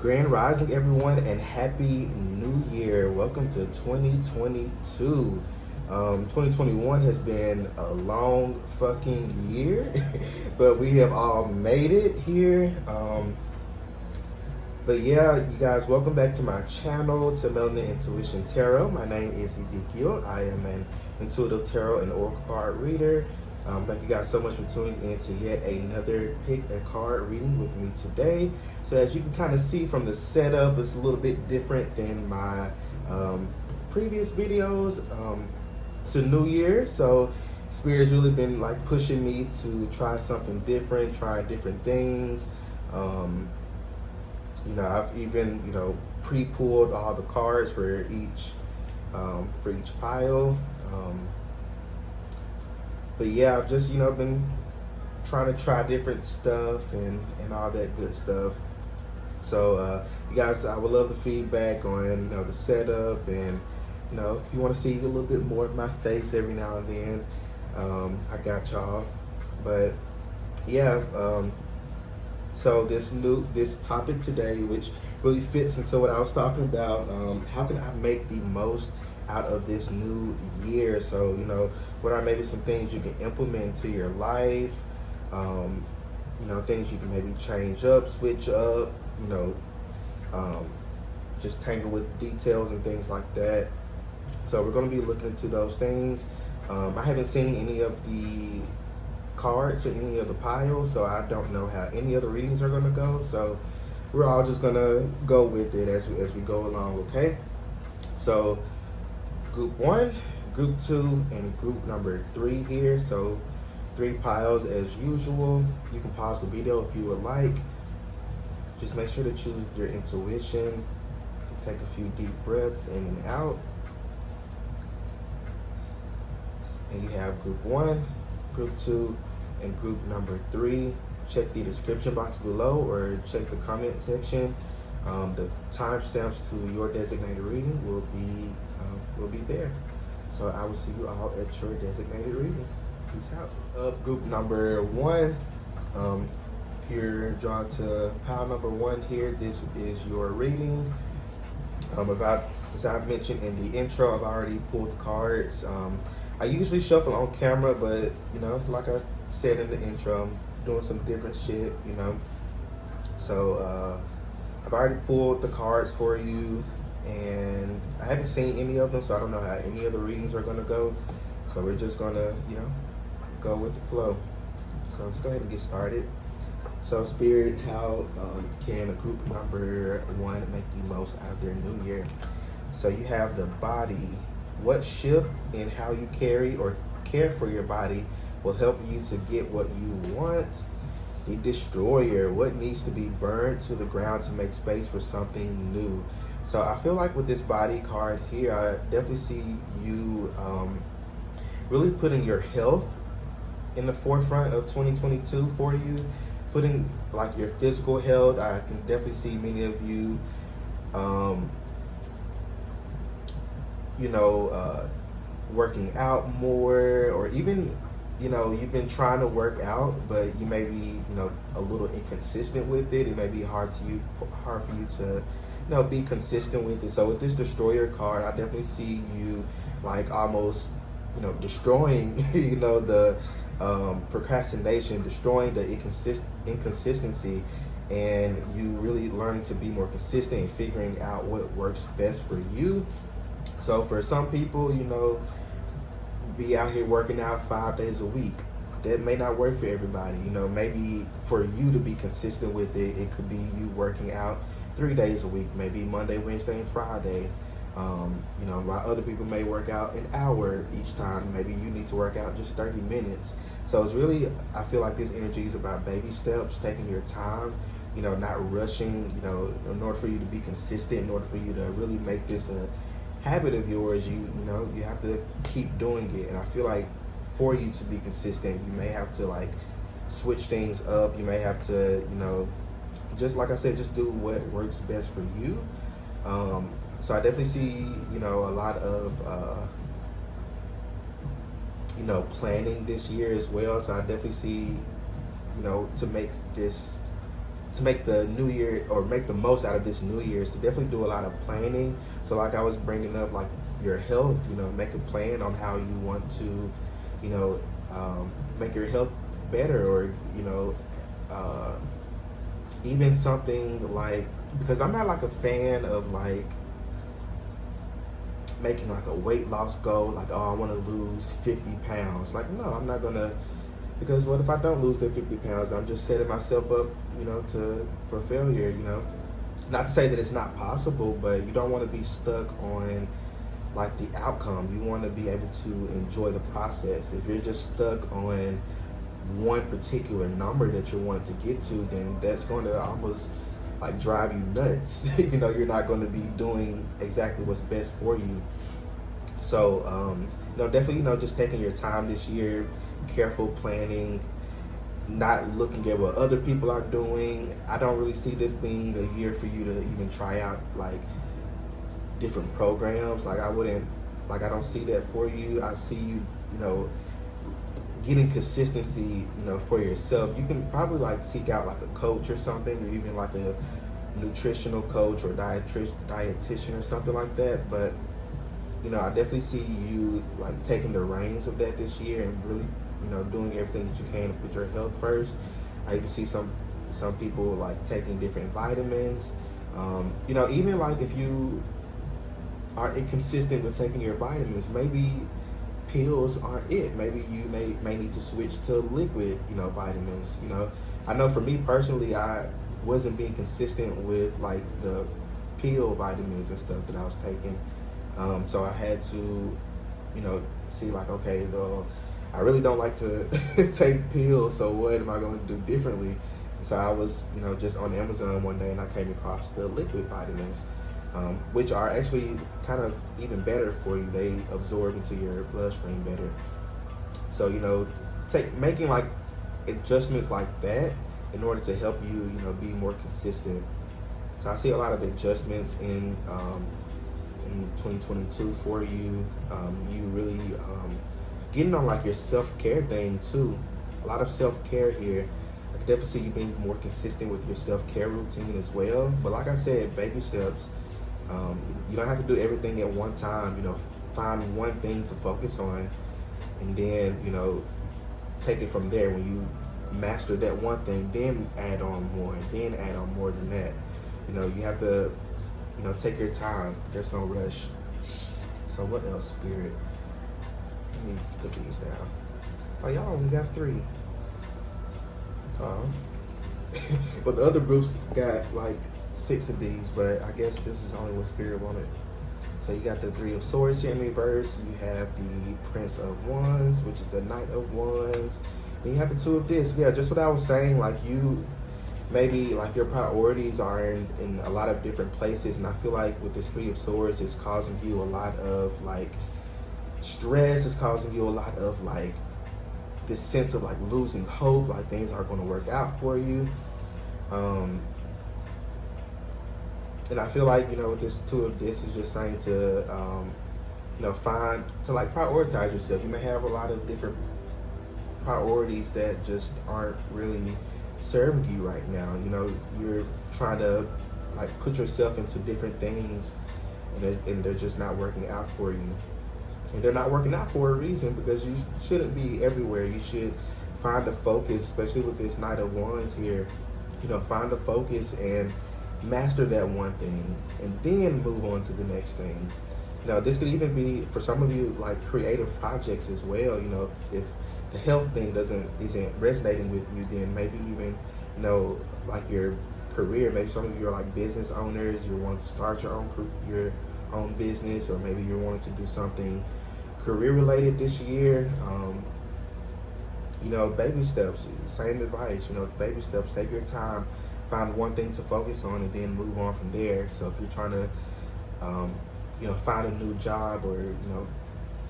Grand Rising, everyone, and Happy New Year. Welcome to 2022. 2021 has been a long fucking year, but we have all made it here. But yeah, you guys, welcome back to my channel, to Melanin Intuition Tarot. My name is Ezekiel. I am an intuitive tarot and oracle card reader. Thank you guys so much for tuning in to yet another pick a card reading with me today. So as you can kind of see from the setup, it's a little bit different than my previous videos. It's a new year, so Spirit's really been like pushing me to try something different, try different things. I've even, pre-pulled all the cards for each pile. But yeah, I've just, been trying to try different stuff and all that good stuff. So, you guys, I would love the feedback on, the setup, and, if you want to see a little bit more of my face every now and then, I got y'all. But yeah, so this topic today, which really fits into what I was talking about, how can I make the most out of this new year? So, what are maybe some things you can implement into your life? Things you can maybe change up, switch up, just tangle with details and things like that. So we're going to be looking into those things. I haven't seen any of the cards or any of the piles, so I don't know how any of the readings are going to go. So we're all just going to go with it as we go along, okay? So group 1, group 2, and group number 3 here. So 3 piles as usual. You can pause the video if you would like. Just make sure to choose your intuition. Take a few deep breaths in and out. And you have group 1, group 2, and group number 3. Check the description box below or check the comment section. The timestamps to your designated reading will be there. So I will see you all at your designated reading. Peace out. Group number 1. If you're drawn to pile number 1 here, this is your reading. As I've mentioned in the intro, I've already pulled the cards. I usually shuffle on camera, but like I said in the intro, I'm doing some different shit, So I've already pulled the cards for you, and I haven't seen any of them, so I don't know how any of the readings are gonna go. So we're just gonna, go with the flow. So let's go ahead and get started. So Spirit, how can a group number 1 make the most out of their new year? So you have the body. What shift in how you carry or care for your body will help you to get what you want? The destroyer. What needs to be burned to the ground to make space for something new? So I feel like with this body card here, I definitely see you really putting your health in the forefront of 2022 for you. Putting like your physical health. I can definitely see many of you working out more, or even, you've been trying to work out, but you may be, a little inconsistent with it. It may be hard for you to, be consistent with it. So with this destroyer card, I definitely see you like almost, destroying, the procrastination, destroying the inconsistency, and you really learning to be more consistent and figuring out what works best for you. So for some people, be out here working out 5 days a week. That may not work for everybody. Maybe for you to be consistent with it, it could be you working out 3 days a week, maybe Monday, Wednesday, and Friday. While other people may work out an hour each time, maybe you need to work out just 30 minutes. So it's really, I feel like this energy is about baby steps, taking your time, not rushing, in order for you to be consistent, in order for you to really make this a habit of yours, you have to keep doing it. And I feel like for you to be consistent, you may have to like switch things up. You may have to, just like I said, just do what works best for you. So I definitely see, a lot of, planning this year as well. So I definitely see, to make this to make the new year or make the most out of this new year is to definitely do a lot of planning. So like I was bringing up, like your health, make a plan on how you want to, you know, make your health better, or uh, even something like, because I'm not like a fan of like making like a weight loss goal, like, oh, I want to lose 50 pounds. Like, no, I'm not gonna, because what if I don't lose the 50 pounds? I'm just setting myself up, for failure. Not to say that it's not possible, but you don't want to be stuck on like the outcome. You want to be able to enjoy the process. If you're just stuck on one particular number that you're wanting to get to, then that's going to almost like drive you nuts. You're not going to be doing exactly what's best for you. So, definitely, just taking your time this year, careful planning, not looking at what other people are doing. I don't really see this being a year for you to even try out like different programs. Like I don't see that for you. I see you, getting consistency, for yourself. You can probably like seek out like a coach or something, or even like a nutritional coach or dietitian or something like that. But I definitely see you like taking the reins of that this year and really, doing everything that you can to put your health first. I even see some people like taking different vitamins. Even like if you are inconsistent with taking your vitamins, maybe pills aren't it. Maybe you may need to switch to liquid, vitamins. I know for me personally, I wasn't being consistent with like the pill vitamins and stuff that I was taking. So I had to, see like, okay, though I really don't like to take pills, so what am I going to do differently? So I was, just on Amazon one day and I came across the liquid vitamins, which are actually kind of even better for you. They absorb into your bloodstream better. So, making like adjustments like that in order to help you, be more consistent. So I see a lot of adjustments in 2022 for you. You really getting on like your self-care thing too. A lot of self-care here. I can definitely see you being more consistent with your self-care routine as well. But like I said, baby steps. You don't have to do everything at one time. Find one thing to focus on, and then take it from there. When you master that one thing, then add on more, and then add on more than that. You have to take your time. There's no rush. So what else, Spirit? Let me put these down. Oh, y'all only got 3. But the other groups got like 6 of these, but I guess this is only what Spirit wanted. So you got the 3 of Swords here in reverse. You have the Prince of Wands, which is the Knight of Wands. Then you have the 2 of Discs. Yeah, just what I was saying. Like maybe like your priorities are in a lot of different places, and I feel like with this 3 of Swords, it's causing you a lot of like stress. It's causing you a lot of like this sense of like losing hope, like things aren't going to work out for you. And I feel like, with this 2 of Discs is just saying to, like prioritize yourself. You may have a lot of different priorities that just aren't really serving you right now. You're trying to like put yourself into different things, and they're just not working out for you. And they're not working out for a reason, because you shouldn't be everywhere. You should find a focus, especially with this Knight of Wands here. Find a focus and master that one thing, and then move on to the next thing. This could even be for some of you like creative projects as well. If the health thing isn't resonating with you, then maybe even like your career. Maybe some of you are like business owners. You want to start your own business, or maybe you're wanting to do something career related this year. Baby steps. Same advice. Baby steps. Take your time. Find one thing to focus on, and then move on from there. So if you're trying to, find a new job, or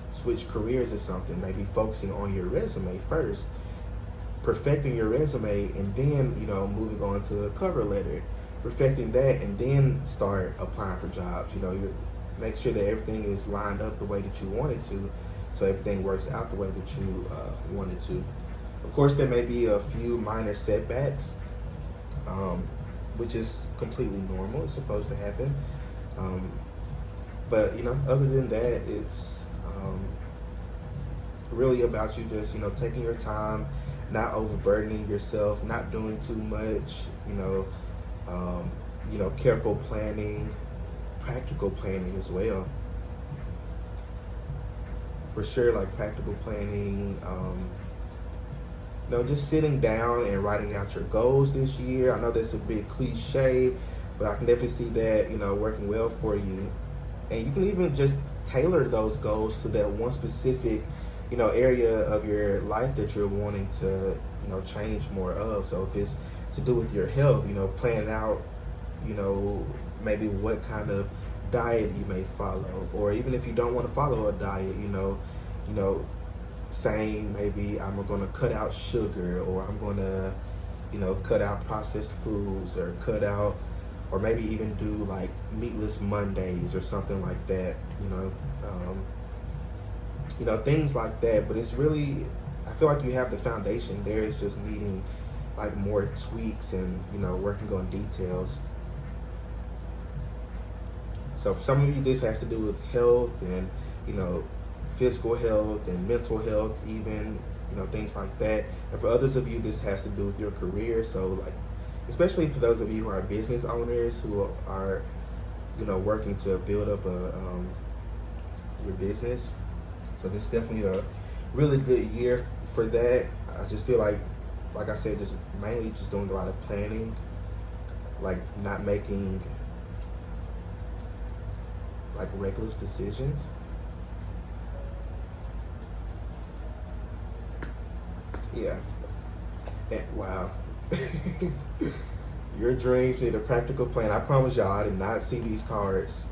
switch careers or something, maybe focusing on your resume first, perfecting your resume, and then moving on to a cover letter, perfecting that, and then start applying for jobs. You make sure that everything is lined up the way that you want it to, so everything works out the way that you want it to. Of course, there may be a few minor setbacks. which is completely normal. It's supposed to happen. Um, but other than that, it's really about you just taking your time, not overburdening yourself, not doing too much. Um, careful planning, practical planning as well. For sure, like practical planning. Just sitting down and writing out your goals this year. I know that's a big cliche, but I can definitely see that working well for you. And you can even just tailor those goals to that one specific area of your life that you're wanting to change more of. So if it's to do with your health, plan out maybe what kind of diet you may follow, or even if you don't want to follow a diet, saying maybe I'm going to cut out sugar, or I'm going to cut out processed foods, or cut out, or maybe even do like meatless Mondays or something like that, things like that. But it's really, I feel like you have the foundation there. It's just needing like more tweaks and working on details. So for some of you, this has to do with health and physical health and mental health, even things like that. And for others of you, this has to do with your career. So like, especially for those of you who are business owners, who are working to build up your business. So this is definitely a really good year for that. I just feel like I said, just mainly just doing a lot of planning, like not making like reckless decisions. Yeah. Wow. Your dreams need a practical plan. I promise y'all, I did not see these cards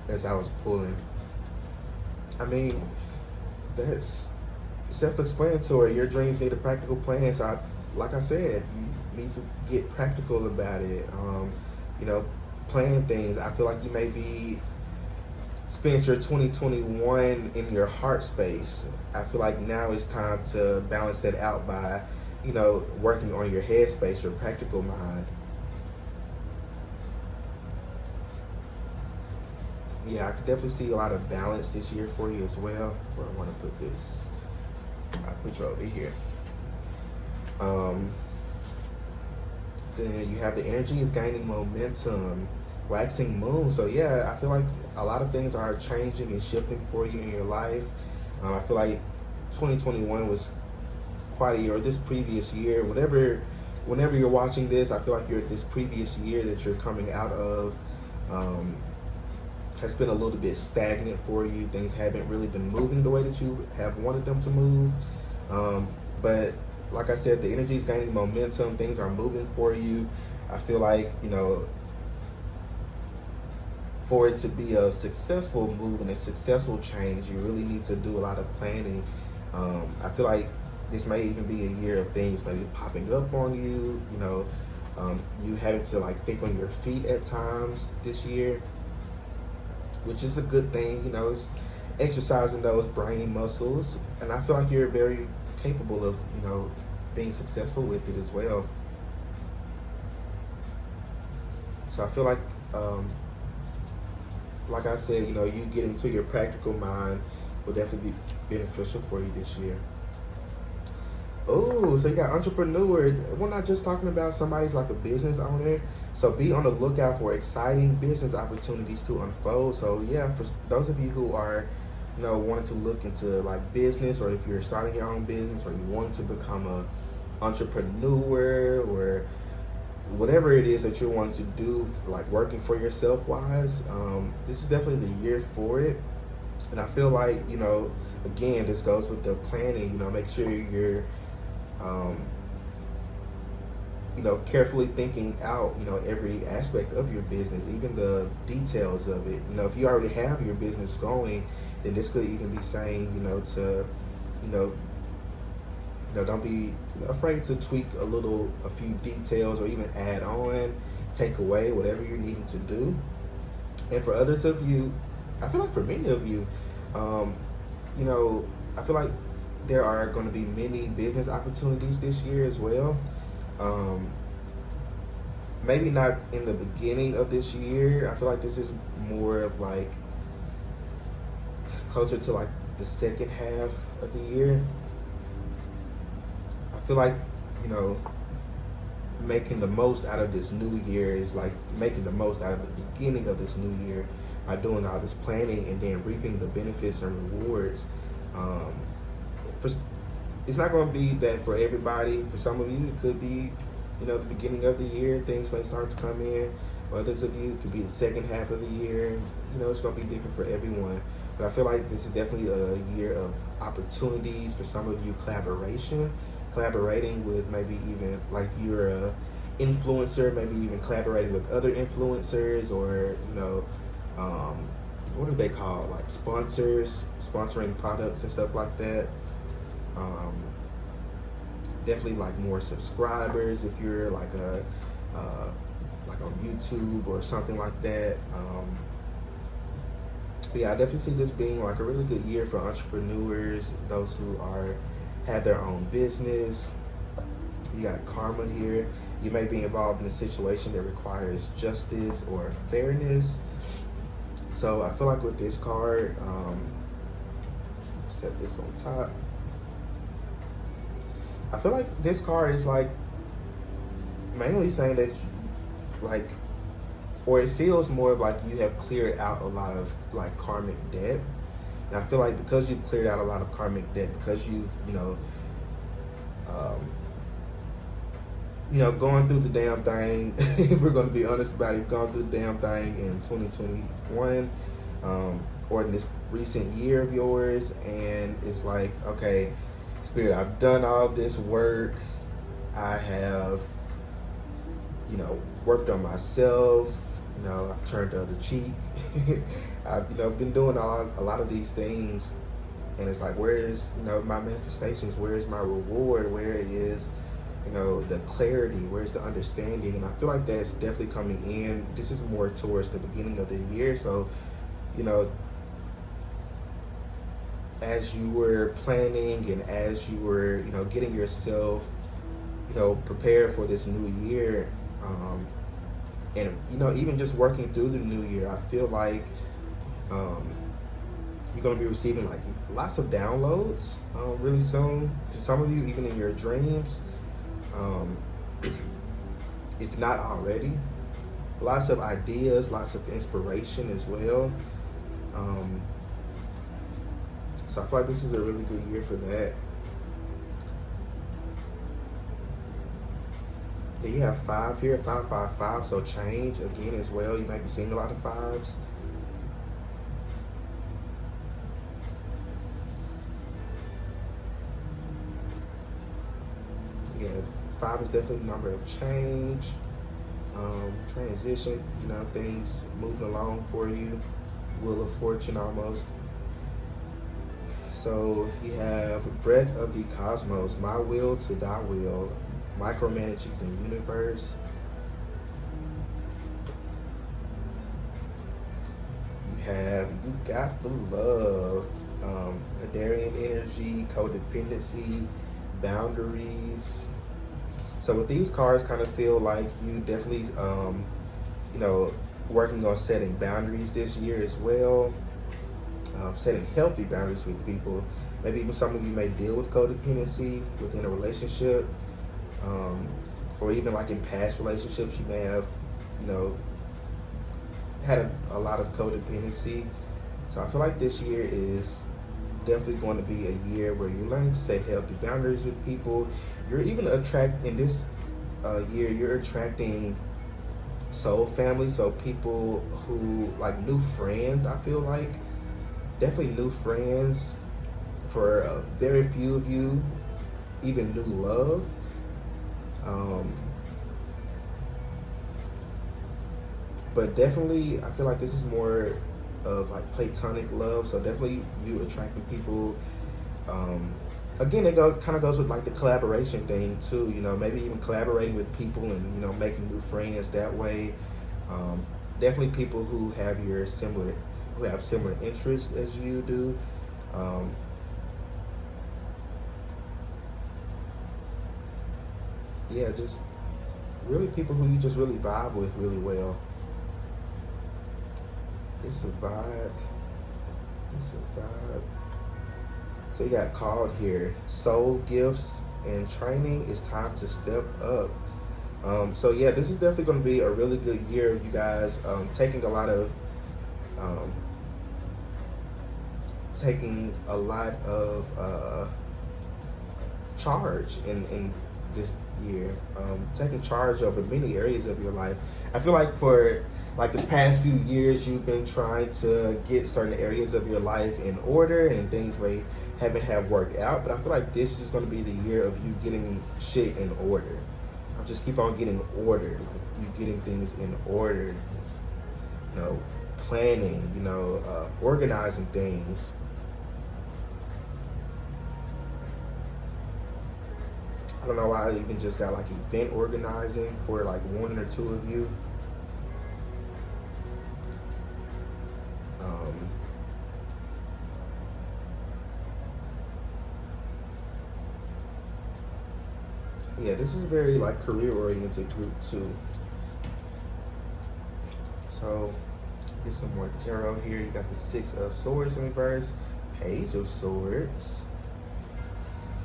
as I was pulling. I mean, that's self-explanatory. Your dreams need a practical plan. So, like I said, you need to get practical about it. Plan things. I feel like you may be spent your 2021 in your heart space. I feel like now it's time to balance that out by, working on your head space, your practical mind. Yeah, I could definitely see a lot of balance this year for you as well. Where I want to put this, I'll put you over here. Then you have the energy is gaining momentum, waxing moon. So yeah, I feel like a lot of things are changing and shifting for you in your life. I feel like 2021 was quite a year, or this previous year, whenever you're watching this, I feel like this previous year that you're coming out of has been a little bit stagnant for you. Things haven't really been moving the way that you have wanted them to move. But like I said, the energy is gaining momentum. Things are moving for you. I feel like, for it to be a successful move and a successful change, you really need to do a lot of planning. I feel like this may even be a year of things maybe popping up on you, you having to like think on your feet at times this year, which is a good thing. It's exercising those brain muscles, and I feel like you're very capable of being successful with it as well. So I feel like I said, you getting to your practical mind will definitely be beneficial for you this year. Oh, so you got entrepreneur. We're not just talking about somebody's like a business owner. So be on the lookout for exciting business opportunities to unfold. So yeah, for those of you who are wanting to look into like business, or if you're starting your own business, or you want to become a entrepreneur, or whatever it is that you're wanting to do, like working for yourself wise, this is definitely the year for it. And I feel like, again, this goes with the planning. Make sure you're carefully thinking out every aspect of your business, even the details of it. If you already have your business going, then this could even be saying to don't be afraid to tweak a few details, or even add on, take away, whatever you're needing to do. And for others of you, I feel like for many of you, I feel like there are going to be many business opportunities this year as well. maybe not in the beginning of this year. I feel like this is more of like closer to like the second half of the year. I feel like, you know, making the most out of this new year is like making the most out of the beginning of this new year by doing all this planning and then reaping the benefits and rewards. Um, for, it's not going to be that for everybody. For some of you, it could be, you know, the beginning of the year, things may start to come in. For others of you, it could be the second half of the year. You know, it's going to be different for everyone. But I feel like this is definitely a year of opportunities for some of you, collaborating with maybe even like you're a influencer, maybe even collaborating with other influencers, or you know, what do they call, like sponsors, sponsoring products and stuff like that. Definitely like more subscribers if you're like like on YouTube or something like that. But yeah, I definitely see this being like a really good year for entrepreneurs, those who have their own business. You got karma here. You may be involved in a situation that requires justice or fairness. So I feel like with this card, set this on top. I feel like this card is like mainly saying that like, or it feels more of like you have cleared out a lot of like karmic debt. And I feel like because you've cleared out a lot of karmic debt, because you've, going through the damn thing, if we're going to be honest about it, gone through the damn thing in 2021, or in this recent year of yours, and it's like, okay, Spirit, I've done all this work. I have, worked on myself. I've turned the other cheek. I've, been doing a lot of these things, and it's like, where is, my manifestations? Where is my reward? Where is, the clarity? Where's the understanding? And I feel like that's definitely coming in. This is more towards the beginning of the year. So, as you were planning and as you were, getting yourself, prepared for this new year, and even just working through the new year, I feel like you're going to be receiving like lots of downloads really soon. For some of you, even in your dreams, if not already. Lots of ideas, lots of inspiration as well. So I feel like this is a really good year for that. Then you have 5 here, 555, so change again as well. You might be seeing a lot of 5s. Yeah, 5 is definitely the number of change, transition, things moving along for you, wheel of fortune almost. So you have breath of the cosmos, my will to thy will, micromanaging the universe. You got the love, Hadarian energy, codependency, boundaries. So with these cards, kind of feel like you definitely, working on setting boundaries this year as well. Setting healthy boundaries with people. Maybe even some of you may deal with codependency within a relationship, or even like in past relationships, you may have, had a lot of codependency. So I feel like this year is definitely going to be a year where you're learning to set healthy boundaries with people. You're even in this year, you're attracting soul family, so people who like new friends. I feel like definitely new friends for very few of you, even new love. But definitely, I feel like this is more of like platonic love. So definitely, you attracting people. Again, it kind of goes with like the collaboration thing too. Maybe even collaborating with people and making new friends that way. Definitely people who have similar interests as you do. Yeah, just really people who you just really vibe with really well. It's a vibe. It's a vibe. So you got called here. Soul gifts and training. It's time to step up. So yeah, this is definitely going to be a really good year. You guys taking a lot of charge in this year, taking charge over many areas of your life. I feel like for like the past few years, you've been trying to get certain areas of your life in order, and things may haven't have worked out. But I feel like this is going to be the year of you getting shit in order. I'll just keep on getting order, like you getting things in order. You know, planning. You know, organizing things. I don't know why I even just got like event organizing for like one or two of you. Yeah, this is a very like career oriented group too. So get some more tarot here. You got the Six of Swords in reverse, Page of Swords,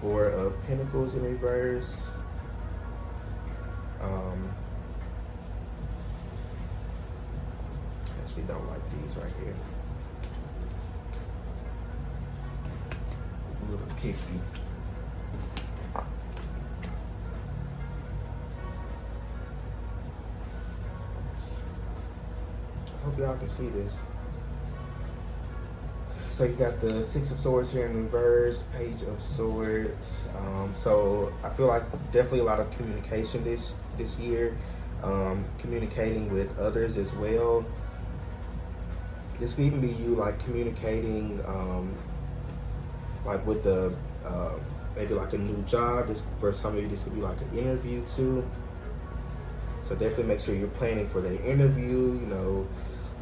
Four of Pentacles in reverse. Actually don't like these right here. A little picky. I hope y'all can see this. So you got the Six of Swords here in reverse, Page of Swords. So I feel like definitely a lot of communication this year, communicating with others as well. This could even be you like communicating, like with the maybe like a new job. This for some of you, this could be like an interview too. So definitely make sure you're planning for the interview. You know,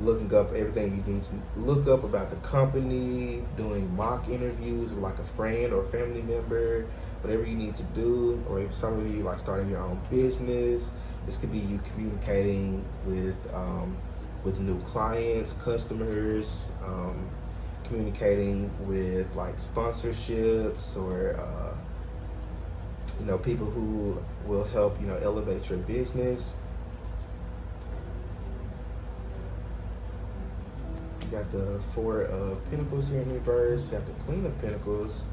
looking up everything you need to look up about the company, doing mock interviews with like a friend or family member, whatever you need to do. Or if some of you like starting your own business, this could be you communicating with new clients, customers, communicating with like sponsorships or you know, people who will help, you know, elevate your business. You got the Four of Pentacles here in reverse. You got the Queen of Pentacles,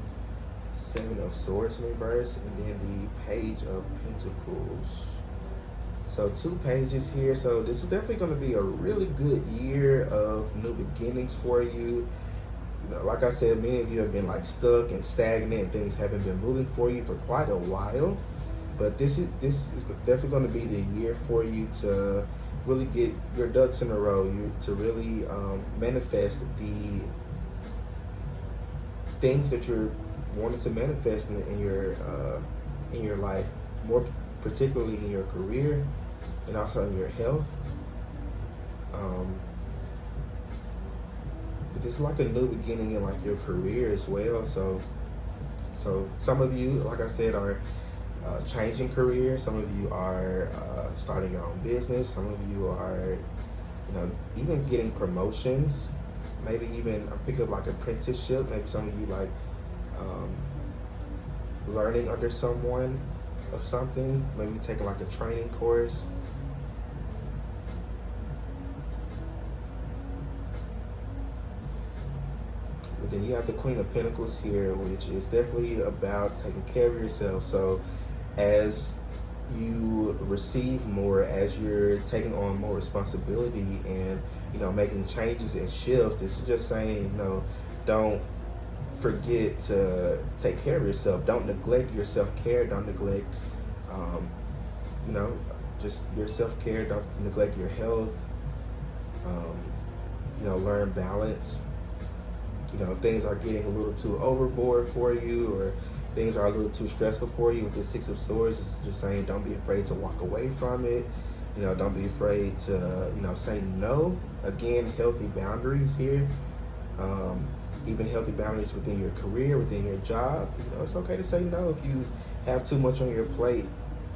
Seven of Swords in reverse, and then the Page of Pentacles. So 2 pages here. So this is definitely going to be a really good year of new beginnings for you. You know, like I said, many of you have been like stuck and stagnant, and things haven't been moving for you for quite a while. But this is definitely going to be the year for you to really get your ducks in a row. You to really manifest the things that you're wanting to manifest in your life, more particularly in your career and also in your health. But this is like a new beginning in like your career as well. So some of you, like I said, are changing careers. Some of you are starting your own business. Some of you are, you know, even getting promotions. Maybe even I'm picking up like apprenticeship. Maybe some of you like learning under someone of something. Maybe taking like a training course. But then you have the Queen of Pentacles here, which is definitely about taking care of yourself. So as you receive more, as you're taking on more responsibility and, you know, making changes and shifts, this is just saying, you know, don't forget to take care of yourself. Don't neglect your self-care. Don't neglect, you know, just your self-care. Don't neglect your health. You know, learn balance. You know, if things are getting a little too overboard for you, or things are a little too stressful for you with the Six of Swords, it's just saying don't be afraid to walk away from it. You know, don't be afraid to, you know, say no. Again, healthy boundaries here. Even healthy boundaries within your career, within your job. You know, it's okay to say no if you have too much on your plate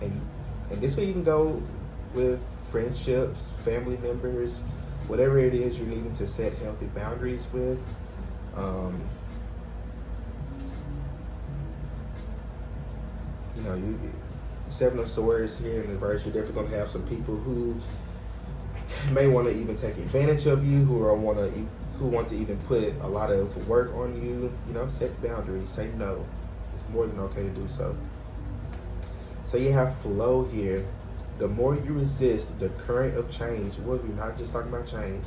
and And this will even go with friendships, family members, whatever it is you're needing to set healthy boundaries with. Um, you Seven of Swords here in the verse, you're definitely going to have some people who may want to even take advantage of you, who want to even put a lot of work on you. Set boundaries, say no. It's more than okay to do so. So you have flow here. The more you resist the current of change, we're not just talking about change,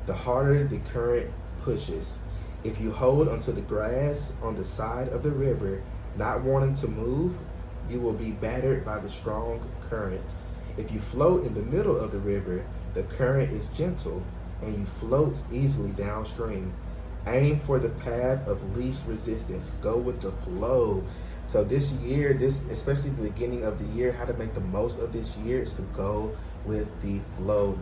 the harder the current pushes. If you hold onto the grass on the side of the river, not wanting to move, you will be battered by the strong current. If you float in the middle of the river, the current is gentle and you float easily downstream. Aim for the path of least resistance. Go with the flow. So this year, especially the beginning of the year, how to make the most of this year is to go with the flow.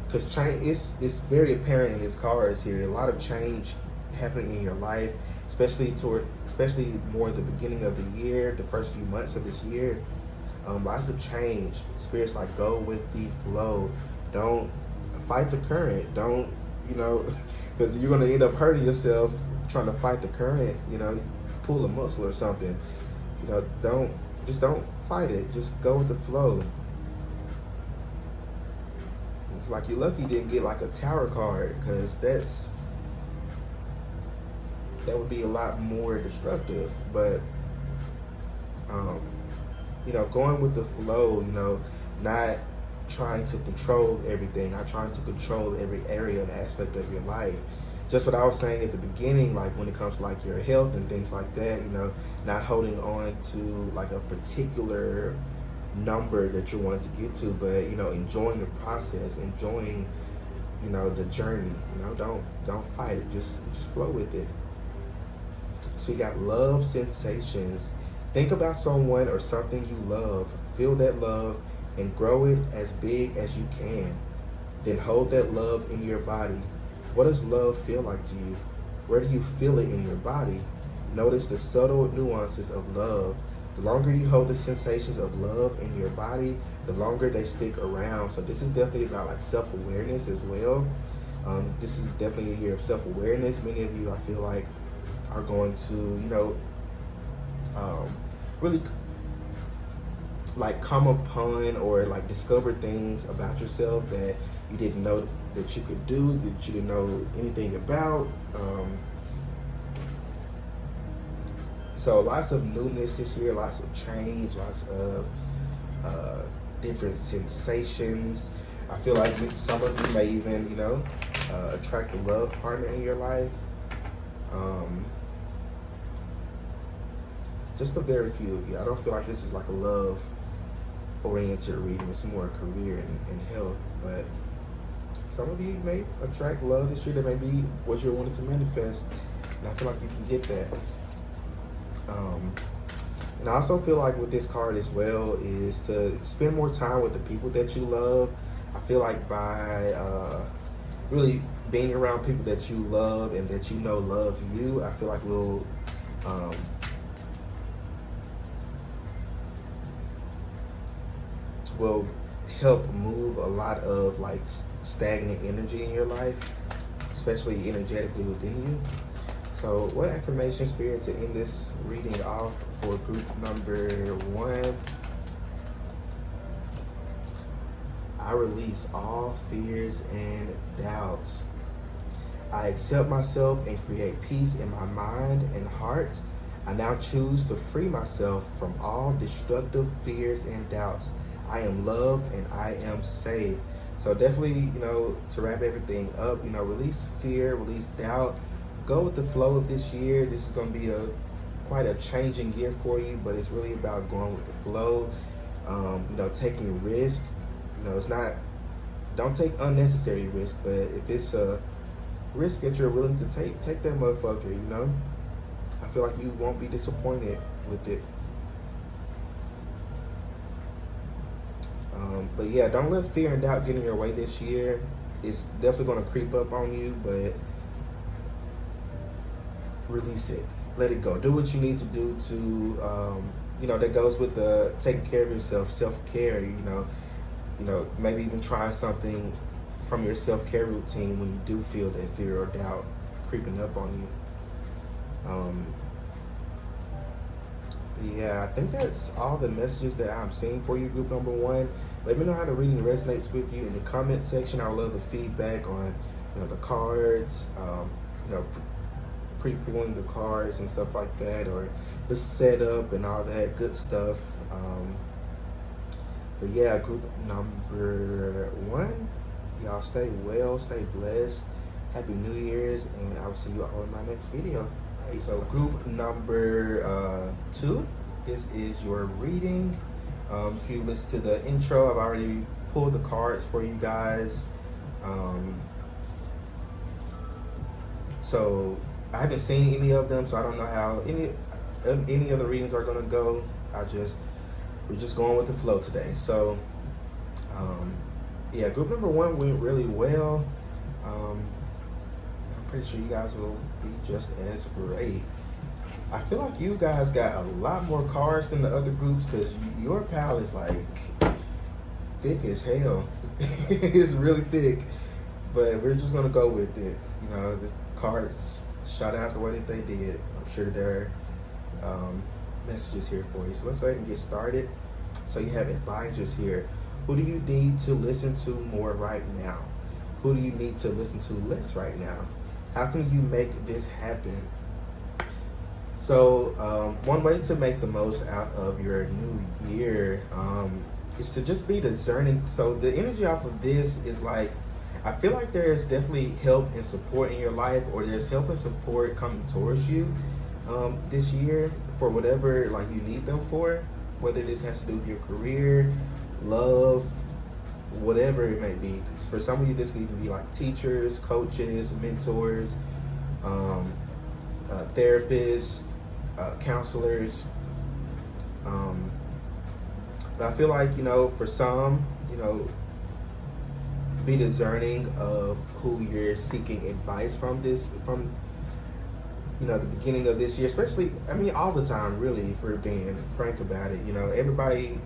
Because change, it's very apparent in this cards here. A lot of change happening in your life, especially more the beginning of the year, the first few months of this year. Lots of change. Spirits like go with the flow. Don't fight the current. Don't, because you're going to end up hurting yourself trying to fight the current. Pull a muscle or something. Don't fight it. Just go with the flow. It's like you're lucky you didn't get like a tower card, because that would be a lot more destructive. But going with the flow, not trying to control everything, not trying to control every area and aspect of your life. Just what I was saying at the beginning, like when it comes to like your health and things like that, not holding on to like a particular number that you're wanting to get to, but enjoying the process, enjoying the journey. Don't fight it, just flow with it. So you got love sensations. Think about someone or something you love. Feel that love and grow it as big as you can. Then hold that love in your body. What does love feel like to you? Where do you feel it in your body? Notice the subtle nuances of love. The longer you hold the sensations of love in your body, the longer they stick around. So this is definitely about like self-awareness as well. This is definitely a year of self-awareness. Many of you, I feel like, are going to, really like come upon or like discover things about yourself that you didn't know that you could do, that you didn't know anything about. So lots of newness this year, lots of change, lots of different sensations. I feel like some of you may even, attract a love partner in your life. Just a very few of you. I don't feel like this is like a love-oriented reading. It's more career and health. But some of you may attract love this year. That may be what you're wanting to manifest. And I feel like you can get that. And I also feel like with this card as well is to spend more time with the people that you love. I feel like by really being around people that you love and that love you, I feel like will help move a lot of like stagnant energy in your life, especially energetically within you. So what affirmation, Spirit, to end this reading off for group number 1? I release all fears and doubts. I accept myself and create peace in my mind and heart. I now choose to free myself from all destructive fears and doubts. I am loved and I am safe. So definitely, to wrap everything up, release fear, release doubt. Go with the flow of this year. This is going to be quite a changing year for you, but it's really about going with the flow. Taking risk. Don't take unnecessary risk, but if it's a risk that you're willing to take that motherfucker, I feel like you won't be disappointed with it. But yeah, don't let fear and doubt get in your way this year. It's definitely going to creep up on you, but release it. Let it go. Do what you need to do to that goes with the taking care of yourself, self-care. Maybe even trying something from your self-care routine when you do feel that fear or doubt creeping up on you. Yeah, I think that's all the messages that I'm seeing for you, group number one. Let me know how the reading resonates with you in the comment section. I would love the feedback on, the cards, pre-pulling the cards and stuff like that, or the setup and all that good stuff. But yeah, group number one, y'all stay well, stay blessed. Happy New Year's, and I will see you all in my next video. So group number two, this is your reading. If you listen to the intro, I've already pulled the cards for you guys. So I haven't seen any of them, so I don't know how any of the readings are gonna go. We're just going with the flow today. So yeah, group number one went really well. Pretty sure you guys will be just as great. I feel like you guys got a lot more cards than the other groups because your pal is like thick as hell. It's really thick, but we're just gonna go with it. The cards shot out the way that they did. I'm sure there are messages here for you. So let's go ahead and get started. So you have advisors here. Who do you need to listen to more right now? Who do you need to listen to less right now? How can you make this happen? So one way to make the most out of your new year is to just be discerning. So the energy off of this is like, I feel like there's definitely help and support in your life, or there's help and support coming towards you this year for whatever you need them for, whether this has to do with your career, love, whatever it may be. For some of you, this could even be like teachers, coaches, mentors, therapists, counselors. But I feel like, for some, be discerning of who you're seeking advice from the beginning of this year, especially, all the time, really, if we're being frank about it. Everybody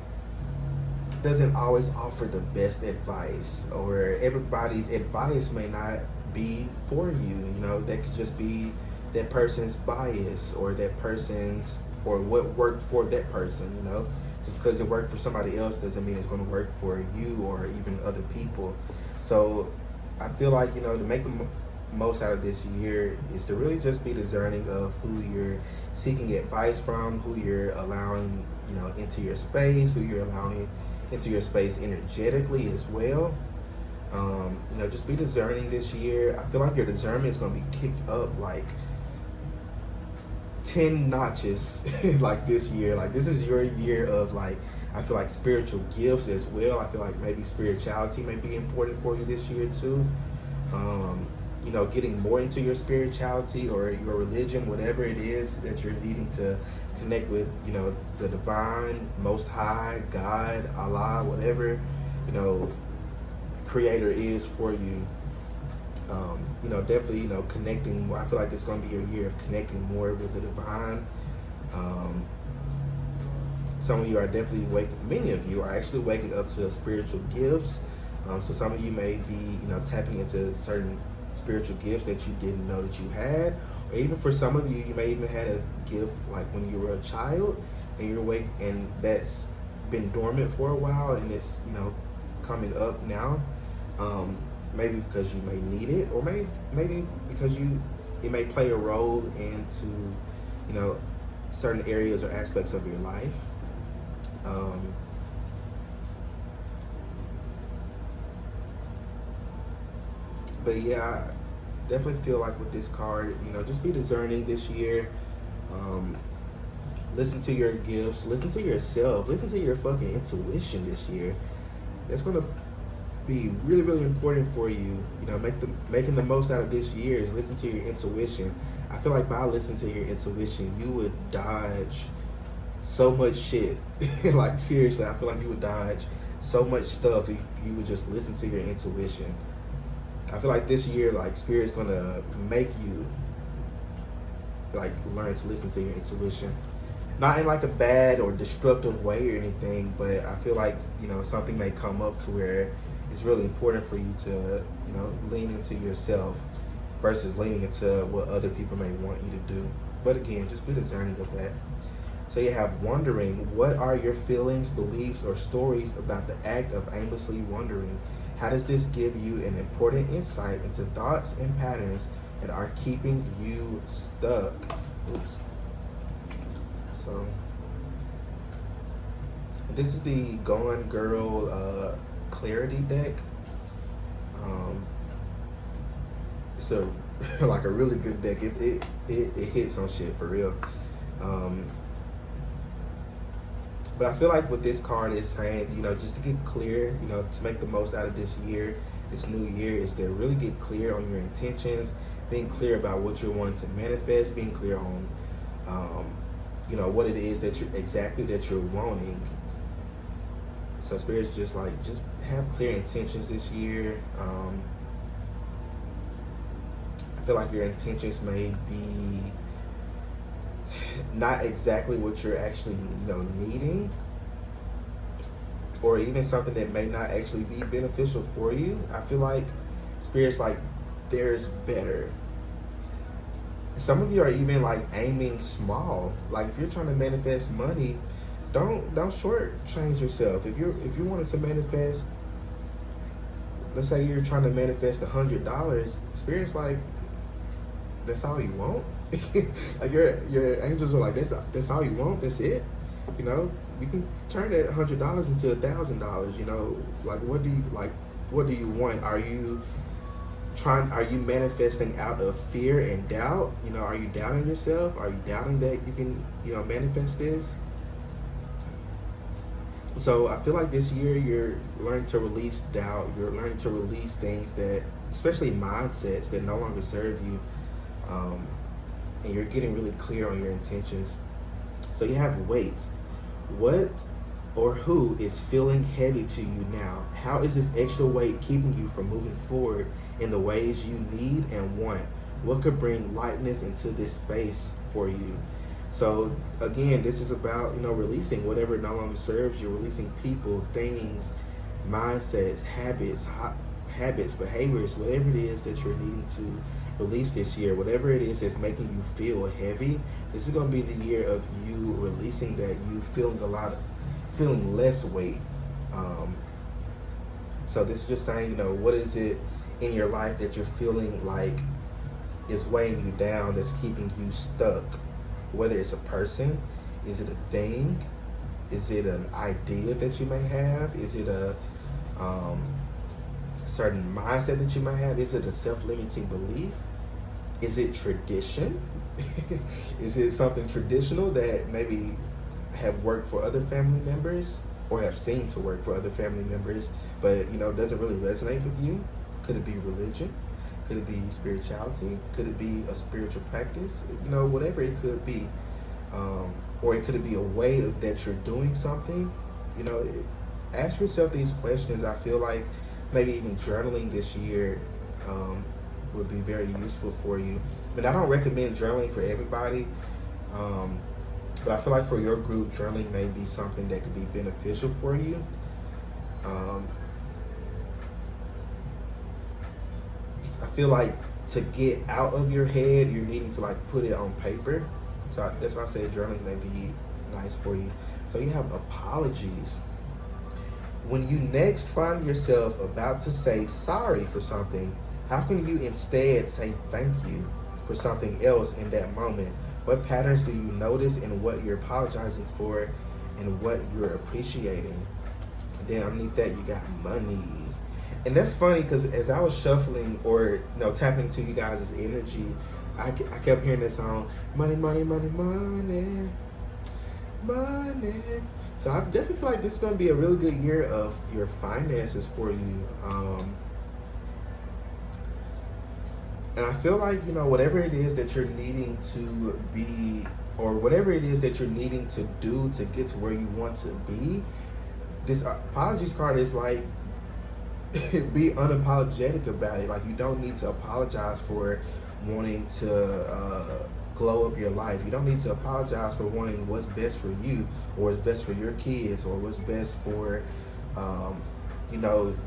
doesn't always offer the best advice, or everybody's advice may not be for you. That could just be that person's bias, or what worked for that person. Just because it worked for somebody else doesn't mean it's going to work for you or even other people. So I feel like, to make the most out of this year is to really just be discerning of who you're seeking advice from, who you're allowing, into your space, who you're allowing into your space energetically as well. Just be discerning this year. I feel like your discernment is going to be kicked up like 10 notches like this year. Like, this is your year of I feel like spiritual gifts as well. I feel like maybe spirituality may be important for you this year too. Getting more into your spirituality or your religion, whatever it is that you're needing to connect with, the divine, most high, God, Allah, whatever, creator is for you. Definitely, connecting more. I feel like this is going to be your year of connecting more with the divine. Some of you are definitely many of you are actually waking up to spiritual gifts. So some of you may be, tapping into certain spiritual gifts that you didn't know that you had. Or even for some of you, you may even had a gift like when you were a child and you're awake, and that's been dormant for a while, and it's, coming up now. Maybe because you may need it, or maybe because it may play a role into, certain areas or aspects of your life. But yeah, I definitely feel like with this card, just be discerning this year. Listen to your gifts, listen to yourself, listen to your fucking intuition this year. That's gonna be really, really important for you. Making the most out of this year is listen to your intuition. I feel like by listening to your intuition, you would dodge so much shit. Like, seriously, I feel like you would dodge so much stuff if you would just listen to your intuition. I feel like this year, Spirit's gonna make you learn to listen to your intuition. not in like a bad or destructive way or anything, but I feel like, something may come up to where it's really important for you to, lean into yourself versus leaning into what other people may want you to do. But again, just be discerning of that. So you have wondering. What are your feelings, beliefs, or stories about the act of aimlessly wondering? How does this give you an important insight into thoughts and patterns that are keeping you stuck? Oops. So this is the Gone Girl Clarity deck. It's a like a really good deck. It hits on shit for real. But I feel like what this card is saying, just to get clear, to make the most out of this year, this new year, is to really get clear on your intentions, being clear about what you're wanting to manifest, being clear on, what it is that you're wanting. So Spirit's just have clear intentions this year. I feel like your intentions may be not exactly what you're actually needing, or even something that may not actually be beneficial for you. I feel like Spirit's like, there's better. Some of you are even like aiming small. Like if you're trying to manifest money, don't shortchange yourself. If you wanted to manifest, let's say you're trying to manifest $100, Spirit's like, that's all you want. Like your angels are like, that's all you want. That's it. You can turn that $100 into $1,000. Like what do you want? Are you manifesting out of fear and doubt? Are you doubting yourself? Are you doubting that you can manifest this? So I feel like this year you're learning to release doubt. You're learning to release things that, especially mindsets that no longer serve you. And you're getting really clear on your intentions. So you have weight. What or who is feeling heavy to you now? How is this extra weight keeping you from moving forward in the ways you need and want? What could bring lightness into this space for you? So again, this is about, releasing whatever no longer serves you, releasing people, things, mindsets, habits, behaviors, whatever it is that you're needing to release this year, whatever it is that's making you feel heavy. This is going to be the year of you releasing that, you feeling less weight. So this is just saying, what is it in your life that you're feeling like is weighing you down, that's keeping you stuck? Whether it's a person, is it a thing? Is it an idea that you may have? Is it a certain mindset that you might have? Is it a self-limiting belief? Is it tradition? Is it something traditional that maybe have worked for other family members, or have seemed to work for other family members, but doesn't really resonate with you? Could it be religion? Could it be spirituality? Could it be a spiritual practice? Whatever it could be. Or it could be a way that you're doing something. Ask yourself these questions. I feel like maybe even journaling this year would be very useful for you. But I don't recommend journaling for everybody. But I feel like for your group, journaling may be something that could be beneficial for you. I feel like to get out of your head, you're needing to put it on paper. So that's why I say journaling may be nice for you. So you have apologies. When you next find yourself about to say sorry for something, how can you instead say thank you for something else in that moment? What patterns do you notice in what you're apologizing for and what you're appreciating? And then underneath that, you got money. And that's funny because as I was shuffling or tapping into you guys' energy, I kept hearing this song, money, money, money, money, money. So I definitely feel like this is going to be a really good year of your finances for you. And I feel like, whatever it is that you're needing to be, or whatever it is that you're needing to do to get to where you want to be, this apologies card is like, be unapologetic about it. Like, you don't need to apologize for wanting to glow up your life. You don't need to apologize for wanting what's best for you, or what's best for your kids, or what's best for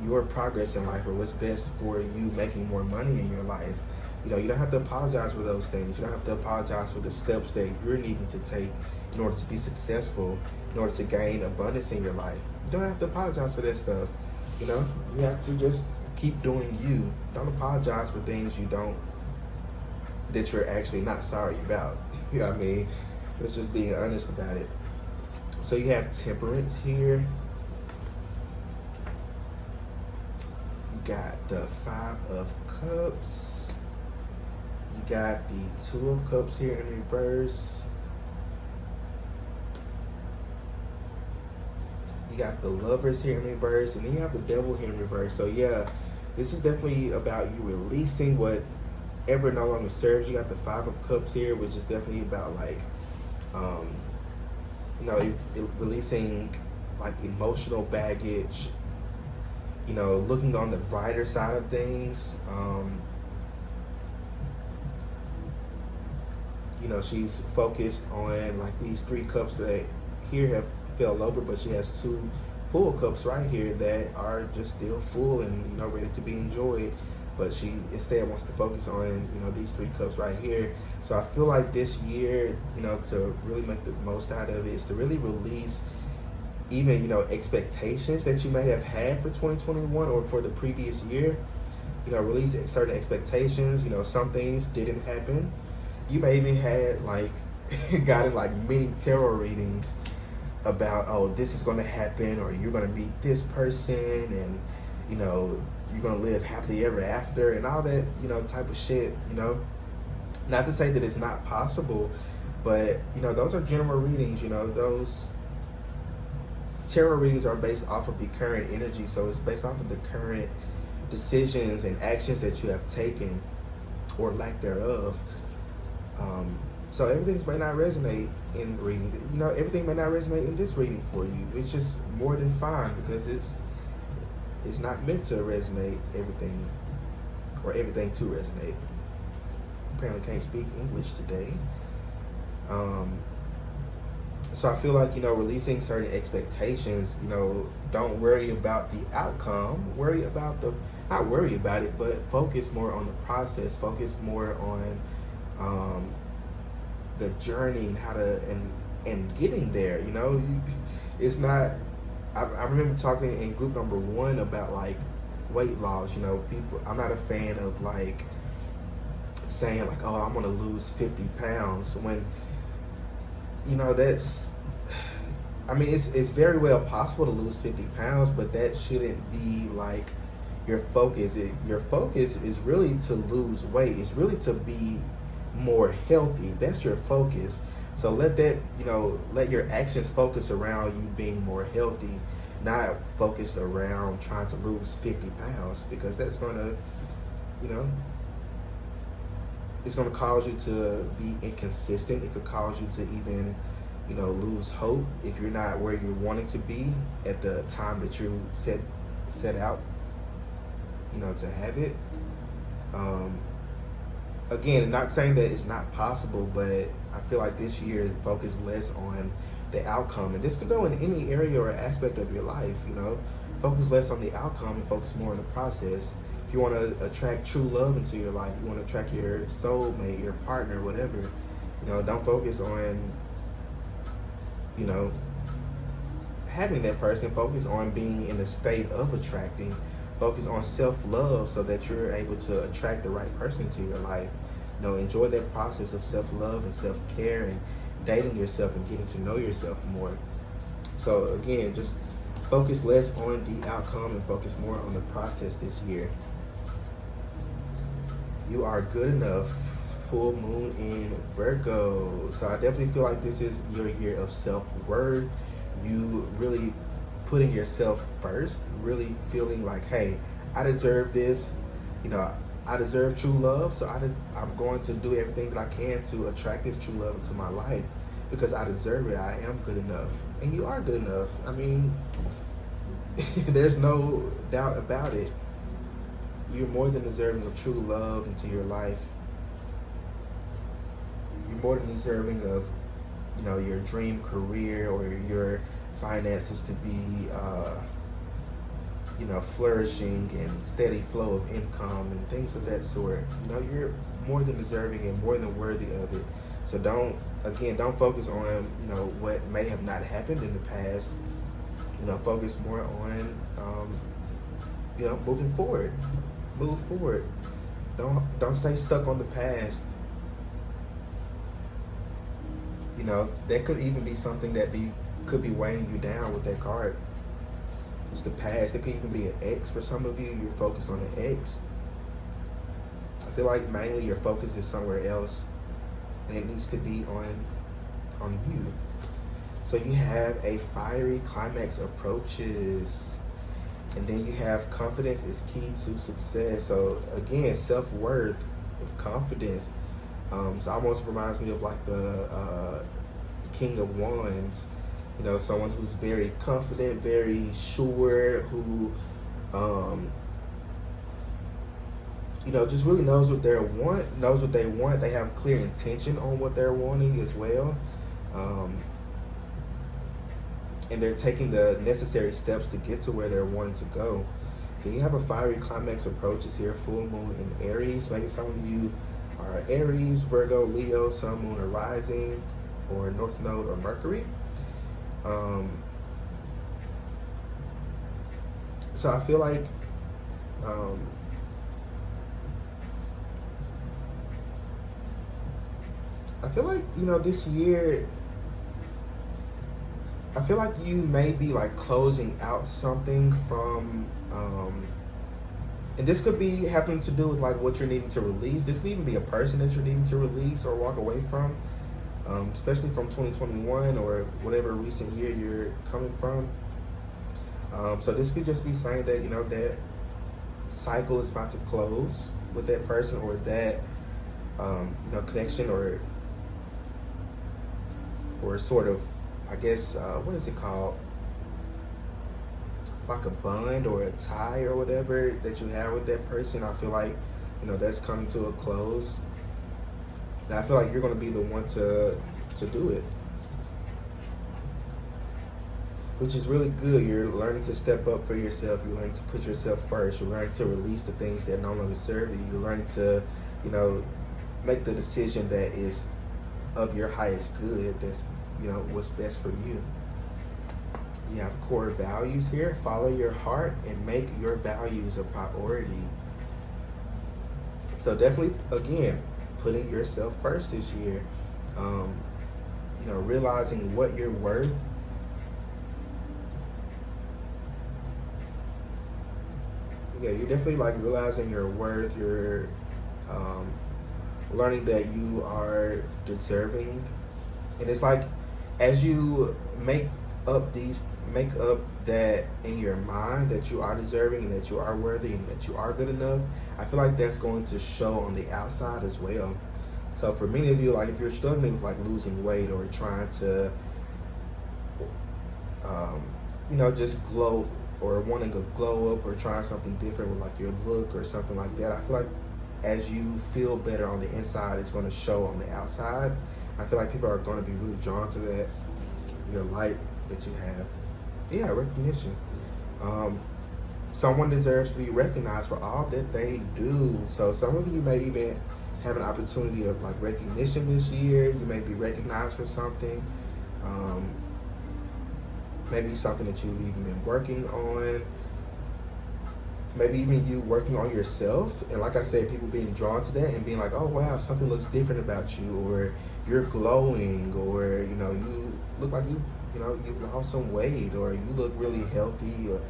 your progress in life, or what's best for you making more money in your life. You don't have to apologize for those things. You don't have to apologize for the steps that you're needing to take in order to be successful, in order to gain abundance in your life. You don't have to apologize for that stuff. You have to just keep doing you. Don't apologize for things that you're actually not sorry about. You know what I mean? Let's just be honest about it. So you have temperance here. You got the 5 of Cups. You got the 2 of Cups here in reverse. You got the Lovers here in reverse, and then you have the Devil here in reverse. So yeah, this is definitely about you releasing whatever no longer serves. You got the 5 of Cups here, which is definitely about releasing emotional baggage, looking on the brighter side of things. She's focused on these 3 cups that here have fell over, but she has 2 full cups right here that are just still full and ready to be enjoyed. But she instead wants to focus on these 3 cups right here. So I feel like this year, to really make the most out of it, is to really release even expectations that you may have had for 2021 or for the previous year. Release certain expectations. Some things didn't happen. You may even had gotten many tarot readings about, oh, this is going to happen, or you're going to meet this person, and you're going to live happily ever after, and all that type of shit. Not to say that it's not possible, but those are general readings. Those tarot readings are based off of the current energy, so it's based off of the current decisions and actions that you have taken or lack thereof. So everything may not resonate in reading. Everything may not resonate in this reading for you. It's just more than fine, because it's not meant to resonate everything, or everything to resonate. Apparently can't speak English today. So I feel like, releasing certain expectations, don't worry about the outcome. Not worry about it, but focus more on the process. Focus more on the journey and how to and getting there. It's not. I remember talking in group number 1 about weight loss. People. I'm not a fan of saying oh, I'm gonna lose 50 pounds when that's. I mean, it's very well possible to lose 50 pounds, but that shouldn't be your focus. Your focus is really to lose weight. It's really to be more healthy. That's your focus. So let that, let your actions focus around you being more healthy, not focused around trying to lose 50 pounds, because that's going to, it's going to cause you to be inconsistent. It could cause you to even, lose hope if you're not where you're wanting to be at the time that you set out, to have it. Again, not saying that it's not possible, but I feel like this year is focused less on the outcome. And this could go in any area or aspect of your life, Focus less on the outcome and focus more on the process. If you want to attract true love into your life, you want to attract your soulmate, your partner, whatever, don't focus on, having that person. Focus on being in a state of attracting. Focus on self-love so that you're able to attract the right person into your life. Enjoy that process of self-love and self-care and dating yourself and getting to know yourself more. So again, just focus less on the outcome and focus more on the process this year. You are good enough. Full moon in Virgo. So I definitely feel like this is your year of self-worth. You really putting yourself first, really feeling hey, I deserve this. I deserve true love, so I'm going to do everything that I can to attract this true love into my life, because I deserve it. I am good enough, and you are good enough. I mean, there's no doubt about it. You're more than deserving of true love into your life. you're more than deserving of, your dream career or your finances to be, flourishing and steady flow of income and things of that sort. You're more than deserving and more than worthy of it. So don't focus on, what may have not happened in the past. Focus more on, moving forward. Move forward. Don't stay stuck on the past. That could even be something that could be weighing you down with that card. It's the past. It could even be an ex for some of you. You're focused on an ex. I feel like mainly your focus is somewhere else, and it needs to be on you. So you have a fiery climax approaches, and then you have confidence is key to success. So again, self-worth, confidence. So almost reminds me of like the King of Wands. Someone who's very confident, very sure, who, just really knows what they want. They have clear intention on what they're wanting as well. And they're taking the necessary steps to get to where they're wanting to go. Then you have a fiery climax approaches here, full moon in Aries. Maybe some of you are Aries, Virgo, Leo, sun, moon, or rising, or north node or Mercury. So I feel like this year, I feel like you may be like closing out something from and this could be having to do with like what you're needing to release. This could even be a person that you're needing to release or walk away from. Especially from 2021 or whatever recent year you're coming from. So this could just be saying that, that cycle is about to close with that person or that, connection or sort of, I guess, what is it called? Like a bond or a tie or whatever that you have with that person. I feel like, that's coming to a close. And I feel like you're going to be the one to do it, which is really good. You're learning to step up for yourself. You're learning to put yourself first. You're learning to release the things that no longer serve you. You're learning to, make the decision that is of your highest good. That's, what's best for you. You have core values here. Follow your heart and make your values a priority. So definitely, again, putting yourself first this year, realizing what you're worth. Yeah, you're definitely like realizing your worth. You're learning that you are deserving, and it's like as you make up that in your mind that you are deserving and that you are worthy and that you are good enough, I feel like that's going to show on the outside as well. So for many of you, like if you're struggling with like losing weight or trying to, just glow or wanting to glow up or trying something different with like your look or something like that, I feel like as you feel better on the inside, it's going to show on the outside. I feel like people are going to be really drawn to that, your light that you have. Yeah, recognition. Someone deserves to be recognized for all that they do. So some of you may even have an opportunity of like recognition this year. You may be recognized for something. Maybe something that you've even been working on. Maybe even you working on yourself. And like I said, people being drawn to that and being like, oh wow, something looks different about you, or you're glowing, or you look like you've lost some weight, or you look really healthy, or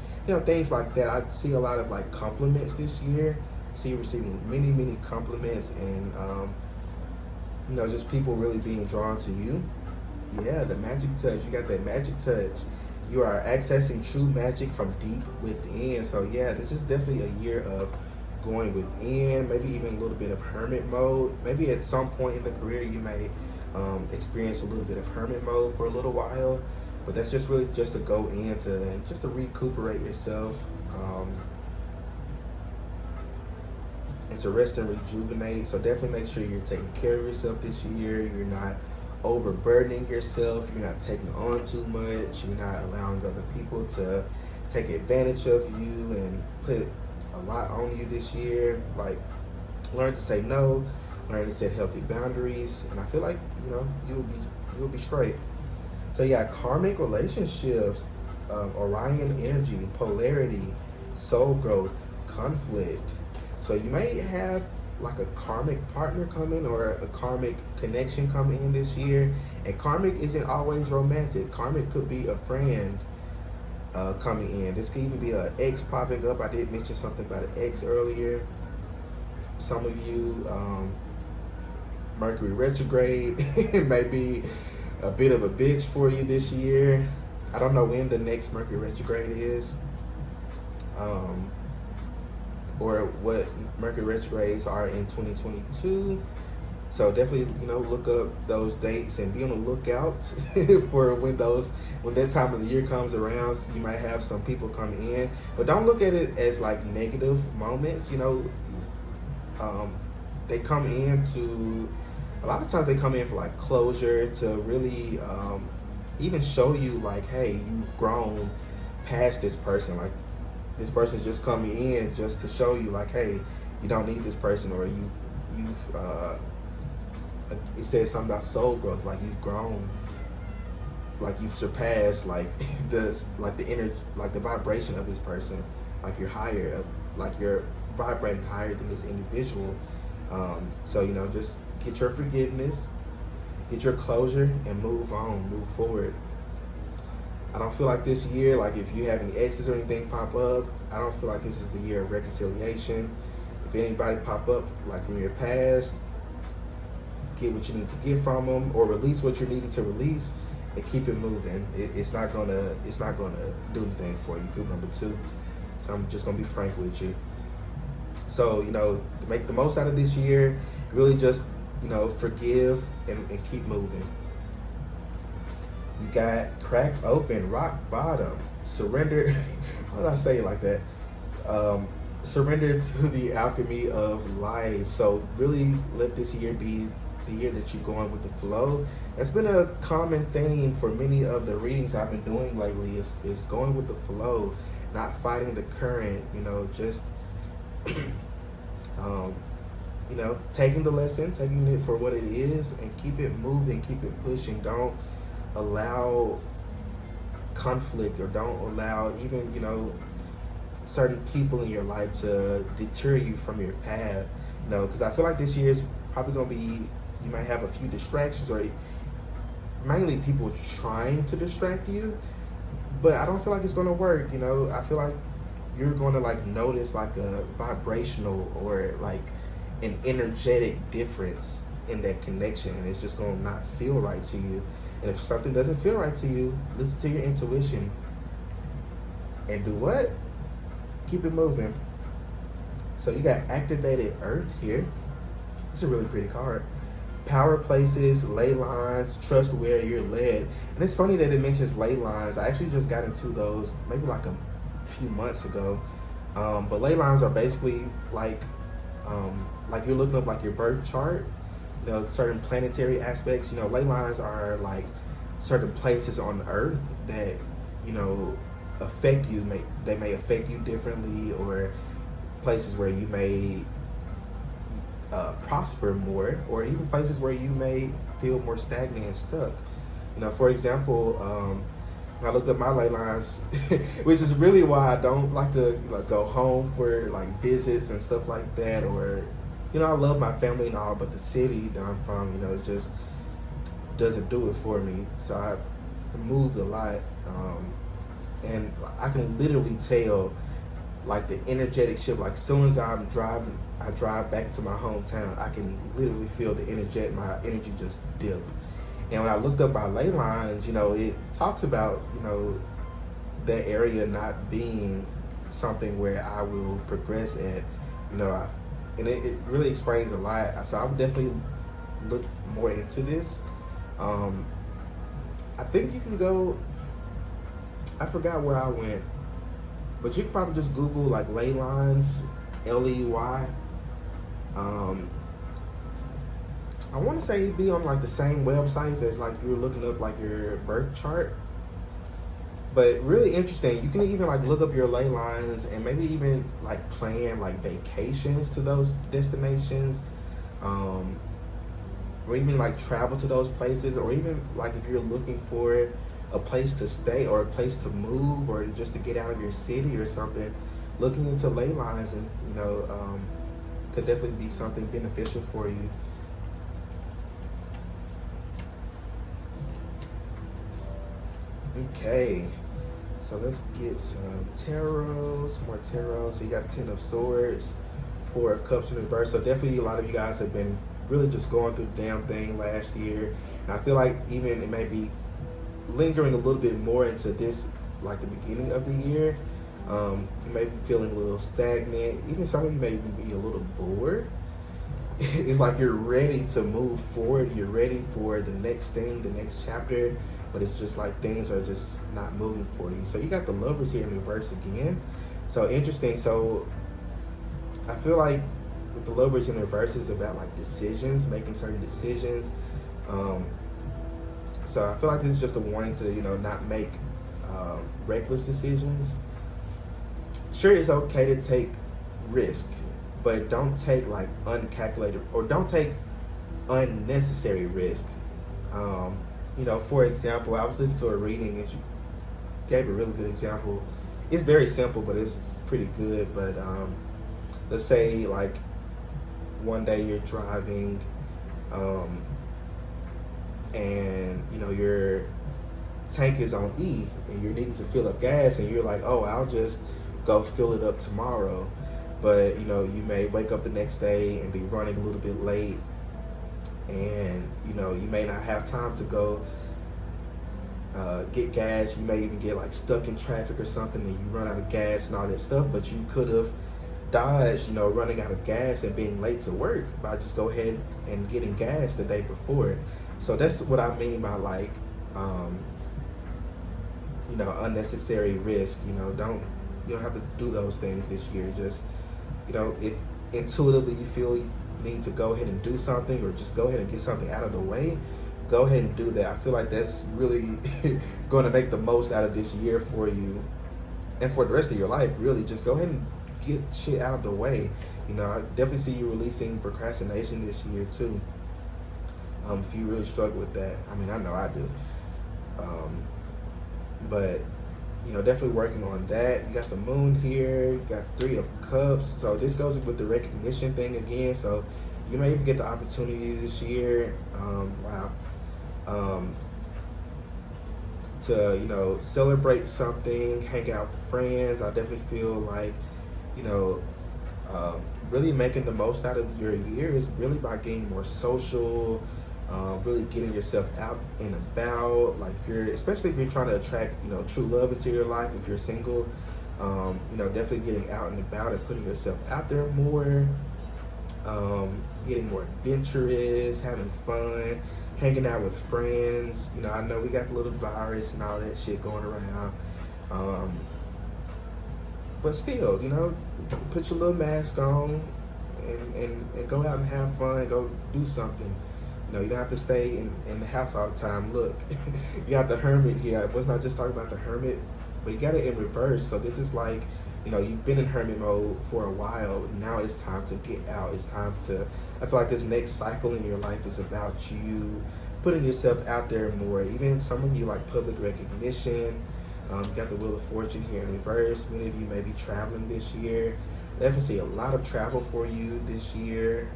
things like that. I see a lot of like compliments this year. I see you receiving many compliments, and just people really being drawn to you. Yeah, the magic touch. You got that magic touch. You are accessing true magic from deep within. So yeah, this is definitely a year of going within, maybe even a little bit of hermit mode. Maybe at some point in the career you may experience a little bit of hermit mode for a little while, but that's just really just to go into and just to recuperate yourself. and to rest and rejuvenate. So definitely make sure you're taking care of yourself this year. You're not overburdening yourself. You're not taking on too much. You're not allowing other people to take advantage of you and put a lot on you this year. Like, learn to say no, learn to set healthy boundaries, and I feel like you'll be straight. So yeah, karmic relationships, Orion energy, polarity, soul growth, conflict. So you may have like a karmic partner coming or a karmic connection coming in this year. And karmic isn't always romantic. Karmic could be a friend coming in. This could even be an ex popping up. I did mention something about an ex earlier. Some of you, Mercury retrograde may be a bit of a bitch for you this year. I don't know when the next Mercury retrograde is, or what Mercury retrogrades are in 2022. So definitely, look up those dates and be on the lookout for when that time of the year comes around. You might have some people come in, but don't look at it as like negative moments. They come in to, a lot of times they come in for like closure, to really even show you like, hey, you've grown past this person. Like, this person's just coming in just to show you like, hey, you don't need this person, or you've it says something about soul growth, like you've grown, like you've surpassed like the inner, like the vibration of this person, like you're higher, like you're vibrating higher than this individual. So just get your forgiveness, get your closure, and move on, move forward. I don't feel like this year, like if you have any exes or anything pop up, I don't feel like this is the year of reconciliation. If anybody pop up like from your past, get what you need to get from them, or release what you're needing to release, and keep it moving. It's not gonna do anything for you. Group number 2. So I'm just gonna be frank with you. So make the most out of this year. Really just forgive and keep moving. You got crack open, rock bottom, surrender. Why did I say it like that? Surrender to the alchemy of life. So really let this year be the year that you're going with the flow. That's been a common theme for many of the readings I've been doing lately, is going with the flow, not fighting the current, just taking the lesson, taking it for what it is, and keep it moving, keep it pushing. Don't allow conflict, or don't allow even certain people in your life to deter you from your path. Because I feel like this year is probably going to be, you might have a few distractions, or mainly people trying to distract you, but I don't feel like it's going to work. I feel like you're going to like notice like a vibrational or like an energetic difference in that connection, and it's just going to not feel right to you. And if something doesn't feel right to you, listen to your intuition and do what? Keep it moving. So you got activated earth here. It's a really pretty card. Power places, ley lines, trust where you're led. And it's funny that it mentions ley lines. I actually just got into those maybe like a few months ago. But ley lines are basically like you're looking up like your birth chart, certain planetary aspects. Ley lines are like certain places on Earth that affect you. They may affect you differently, or places where you may prosper more, or even places where you may feel more stagnant and stuck. For example, when I looked up my ley lines, which is really why I don't like to go home for like visits and stuff like that, or I love my family and all, but the city that I'm from, it just doesn't do it for me. So I moved a lot, and I can literally tell like the energetic shift. Like, as soon as I drive back to my hometown, I can literally feel my energy just dip. And when I looked up my ley lines, it talks about that area not being something where I will progress at, and it really explains a lot. So I would definitely look more into this. I think you can go, I forgot where I went, but you can probably just Google like ley lines, Ley, Um, I want to say be on like the same websites as like you're looking up like your birth chart. But really interesting. You can even like look up your ley lines and maybe even like plan like vacations to those destinations, um, or even like travel to those places, or even like if you're looking for a place to stay or a place to move or just to get out of your city or something. Looking into ley lines and could definitely be something beneficial for you. Okay. So let's get some tarot, some more tarot. So you got Ten of Swords, Four of Cups in reverse. So definitely a lot of you guys have been really just going through the damn thing last year. And I feel like even it may be lingering a little bit more into this, like the beginning of the year. You may be feeling a little stagnant. Even some of you may even be a little bored. It's like you're ready to move forward. You're ready for the next thing, the next chapter, but it's just like things are just not moving for you. So you got the Lovers here in reverse again. So interesting. So I feel like with the Lovers in reverse is about like decisions, making certain decisions. So I feel like this is just a warning to, not make reckless decisions. Sure, it's okay to take risk, but don't take like uncalculated or don't take unnecessary risk. For example, I was listening to a reading and she gave a really good example. It's very simple, but it's pretty good. But let's say like one day you're driving, and your tank is on E, and you're needing to fill up gas, and you're like, oh, I'll just go fill it up tomorrow. But you may wake up the next day and be running a little bit late, and you may not have time to go get gas. You may even get like stuck in traffic or something, and you run out of gas and all that stuff. But you could have dodged running out of gas and being late to work by just go ahead and getting gas the day before. So that's what I mean by like unnecessary risk. You don't have to do those things this year. Just if intuitively you feel you need to go ahead and do something, or just go ahead and get something out of the way, go ahead and do that. I feel like that's really going to make the most out of this year for you and for the rest of your life. Really, just go ahead and get shit out of the way. I definitely see you releasing procrastination this year too. If you really struggle with that, I mean, I know I do. But definitely working on that. You got the Moon here. You got Three of Cups. So this goes with the recognition thing again. So you may even get the opportunity this year. To celebrate something, hang out with friends. I definitely feel like really making the most out of your year is really by getting more social. Really getting yourself out and about, like especially if you're trying to attract true love into your life. If you're single, definitely getting out and about and putting yourself out there more, getting more adventurous, having fun, hanging out with friends. I know we got the little virus and all that shit going around, but still, put your little mask on and go out and have fun. Go do something. You don't have to stay in the house all the time. Look, you got the Hermit here. I was not just talking about the Hermit, but you got it in reverse. So this is like, you've been in Hermit mode for a while. Now it's time to get out. It's time to, I feel like this next cycle in your life is about you putting yourself out there more. Even some of you like public recognition. You got the Wheel of Fortune here in reverse. Many of you may be traveling this year. Definitely see a lot of travel for you this year.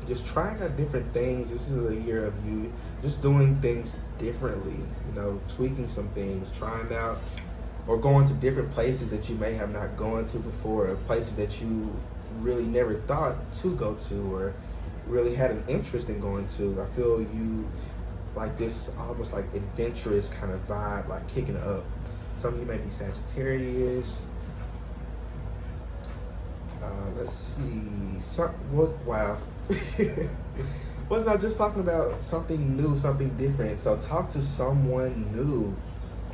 Just trying out different things. This is a year of you just doing things differently, tweaking some things, trying out or going to different places that you may have not gone to before, or places that you really never thought to go to or really had an interest in going to. I feel you like this almost like adventurous kind of vibe, like kicking up. Some of you may be Sagittarius. Let's see. Wow. Was not just talking about something new, something different. So talk to someone new.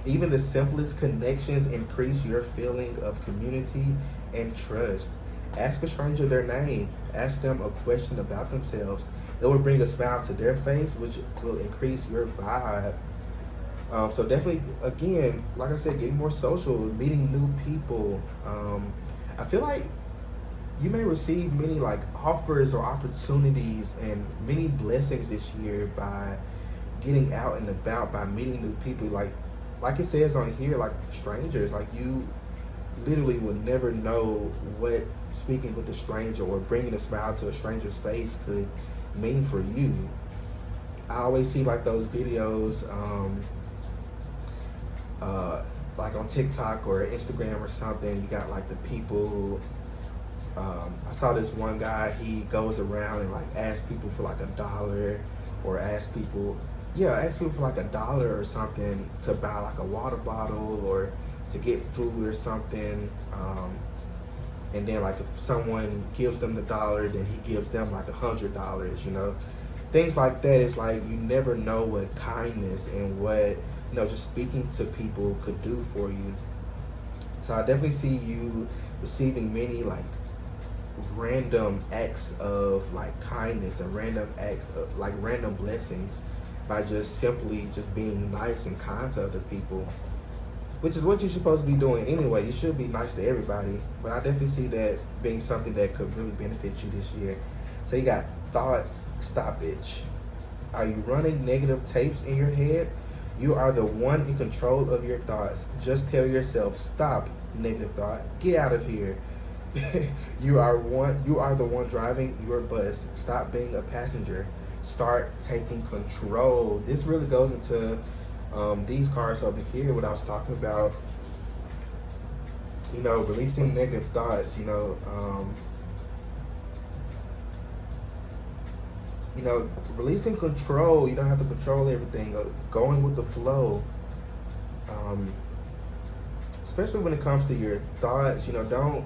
Even the simplest connections increase your feeling of community and trust. Ask a stranger their name. Ask them a question about themselves. It will bring a smile to their face, which will increase your vibe. So definitely, again, like I said, getting more social, meeting new people. I feel like you may receive many like offers or opportunities and many blessings this year by getting out and about, by meeting new people. Like it says on here, like strangers, like you literally would never know what speaking with a stranger or bringing a smile to a stranger's face could mean for you. I always see like those videos, like on TikTok or Instagram or something. You got like the people who, I saw this one guy, he goes around and like asks people for like $1 or ask people for like $1 or something to buy like a water bottle or to get food or something. And then like if someone gives them the $1, then he gives them like $100, you know. Things like that. It's like you never know what kindness and what, just speaking to people could do for you. So I definitely see you receiving many like random acts of like kindness and random acts of like random blessings by just simply just being nice and kind to other people, which is what you're supposed to be doing anyway. You should be nice to everybody, but I definitely see that being something that could really benefit you this year. So you got thought stoppage. Are you running negative tapes in your head? You are the one in control of your thoughts. Just tell yourself, stop, negative thought. Get out of here. You are the one driving your bus. Stop being a passenger. Start taking control. This really goes into these cards over here, what I was talking about, releasing negative thoughts, releasing control. You don't have to control everything. Going with the flow, especially when it comes to your thoughts. Don't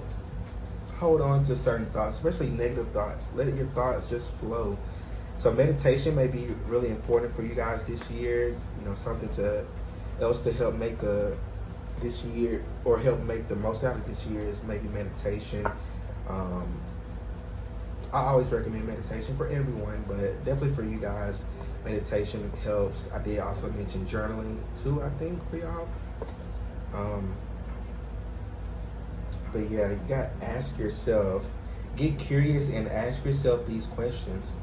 hold on to certain thoughts, especially negative thoughts. Let your thoughts just flow. So meditation may be really important for you guys this year. Something else to help make this year, or help make the most out of this year, is maybe meditation. I always recommend meditation for everyone, but definitely for you guys, meditation helps. I did also mention journaling too, I think, for y'all. But yeah, you got to ask yourself, get curious and ask yourself these questions.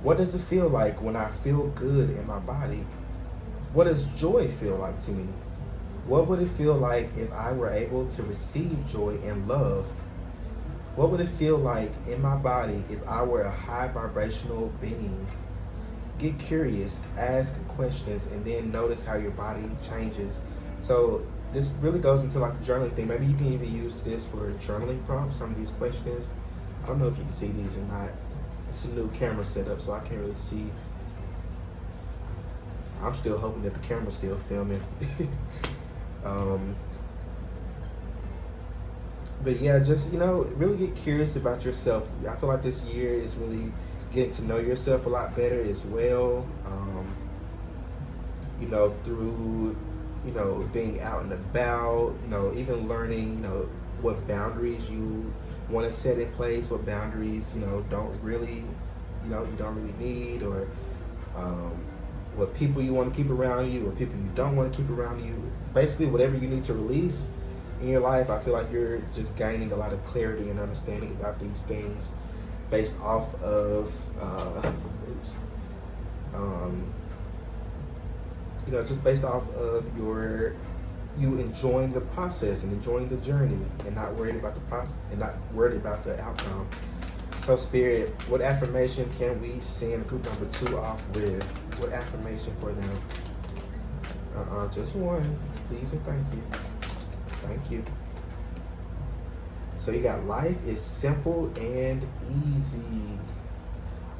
What does it feel like when I feel good in my body? What does joy feel like to me? What would it feel like if I were able to receive joy and love? What would it feel like in my body if I were a high vibrational being? Get curious, ask questions, and then notice how your body changes. So this really goes into like the journaling thing. Maybe you can even use this for journaling prompts, some of these questions. I don't know if you can see these or not. It's a new camera setup, so I can't really see. I'm still hoping that the camera's still filming. But yeah, just, really get curious about yourself. I feel like this year is really getting to know yourself a lot better as well. Through, being out and about, even learning, what boundaries you want to set in place, what boundaries, don't really, you don't really need, or what people you want to keep around you, what people you don't want to keep around you. Basically, whatever you need to release in your life, I feel like you're just gaining a lot of clarity and understanding about these things based off of, just based off of you enjoying the process and enjoying the journey and not worried about the process and not worried about the outcome. So Spirit, what affirmation can we send group number 2 off with? What affirmation for them? Just one, please and thank you. Thank you. So you got, life is simple and easy.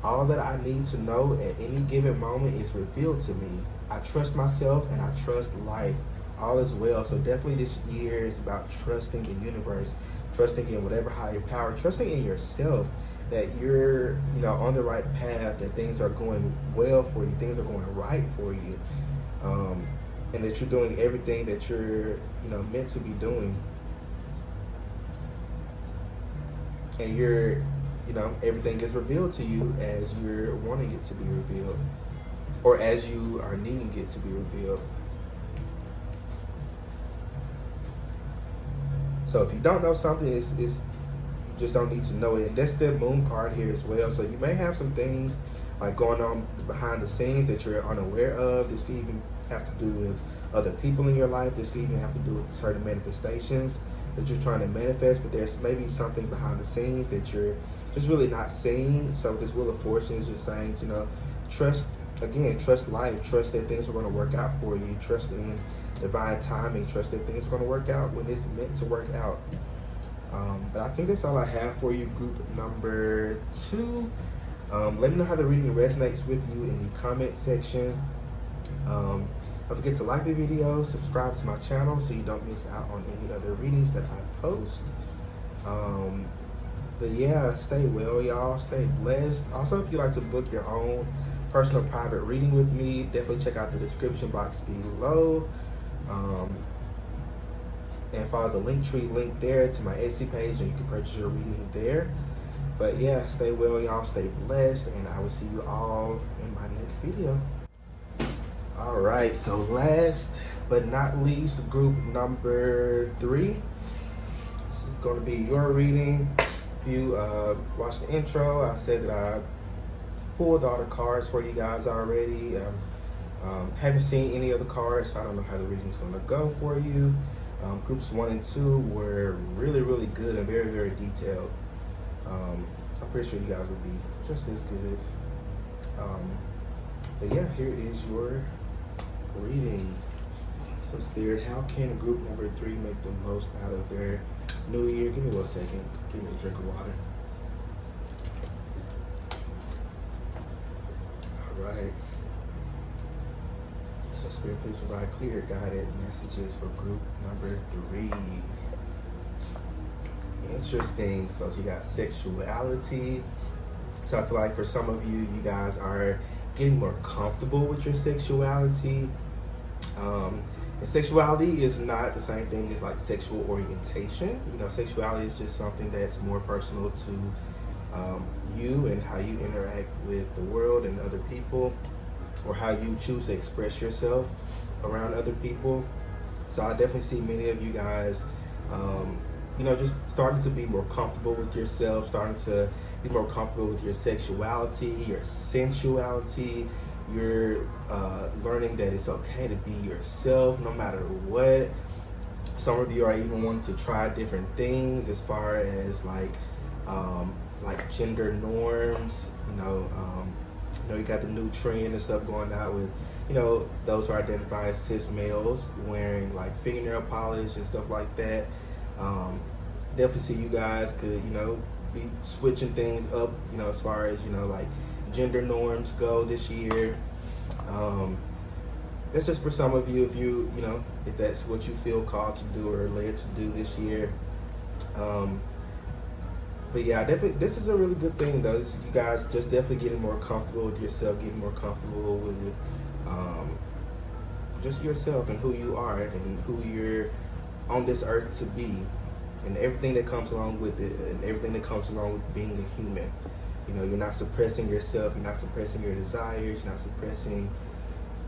All that I need to know at any given moment is revealed to me. I trust myself and I trust life. All is well. So definitely this year is about trusting the universe, trusting in whatever higher power, trusting in yourself that you're, on the right path, that things are going well for you, things are going right for you, and that you're doing everything that you're, meant to be doing. and you're, everything is revealed to you as you're wanting it to be revealed, or as you are needing it to be revealed. So if you don't know something, it's you just don't need to know it. And that's the moon card here as well. So you may have some things like going on behind the scenes that you're unaware of. This could even have to do with other people in your life. This could even have to do with certain manifestations that you're trying to manifest, but there's maybe something behind the scenes that you're just really not seeing. So this Wheel of Fortune is just saying, trust life, trust that things are going to work out for you, trust in divine timing, trust that things are going to work out when it's meant to work out. But I think that's all I have for you, group number 2. Let me know how the reading resonates with you in the comment section. Don't forget to like the video, subscribe to my channel so you don't miss out on any other readings that I post. But yeah, stay well, y'all. Stay blessed. Also, if you'd like to book your own personal private reading with me, definitely check out the description box below. And follow the Linktree link there to my Etsy page, and you can purchase your reading there. But yeah, stay well, y'all. Stay blessed, and I will see you all in my next video. All right, so last but not least, group number 3. This is going to be your reading. If you watched the intro, I said that I pulled all the cards for you guys already. Haven't seen any of the cards, so I don't know how the reading is going to go for you. Groups 1 and 2 were really, really good and very, very detailed. I'm pretty sure you guys will be just as good. But yeah, here is your reading. So Spirit, how can group number 3 make the most out of their new year? Give me 1 second. Give me a drink of water. All right. So Spirit, please provide clear, guided messages for group number 3. Interesting. So you got sexuality. So I feel like for some of you, you guys are getting more comfortable with your sexuality. And sexuality is not the same thing as like sexual orientation. Sexuality is just something that's more personal to you and how you interact with the world and other people, or how you choose to express yourself around other people. So I definitely see many of you guys, just starting to be more comfortable with yourself, starting to be more comfortable with your sexuality, your sensuality. You're learning that it's okay to be yourself no matter what. Some of you are even wanting to try different things as far as like gender norms. You got the new trend and stuff going out with, those who identify as cis males wearing like fingernail polish and stuff like that. Definitely see you guys could, be switching things up, as far as, like gender norms go this year. That's just for some of you, if you, if that's what you feel called to do or led to do this year. But yeah, definitely, this is a really good thing though. You guys just definitely getting more comfortable with yourself, getting more comfortable with just yourself and who you are and who you're on this earth to be, and everything that comes along with it, and everything that comes along with being a human. You're not suppressing yourself, you're not suppressing your desires, you're not suppressing,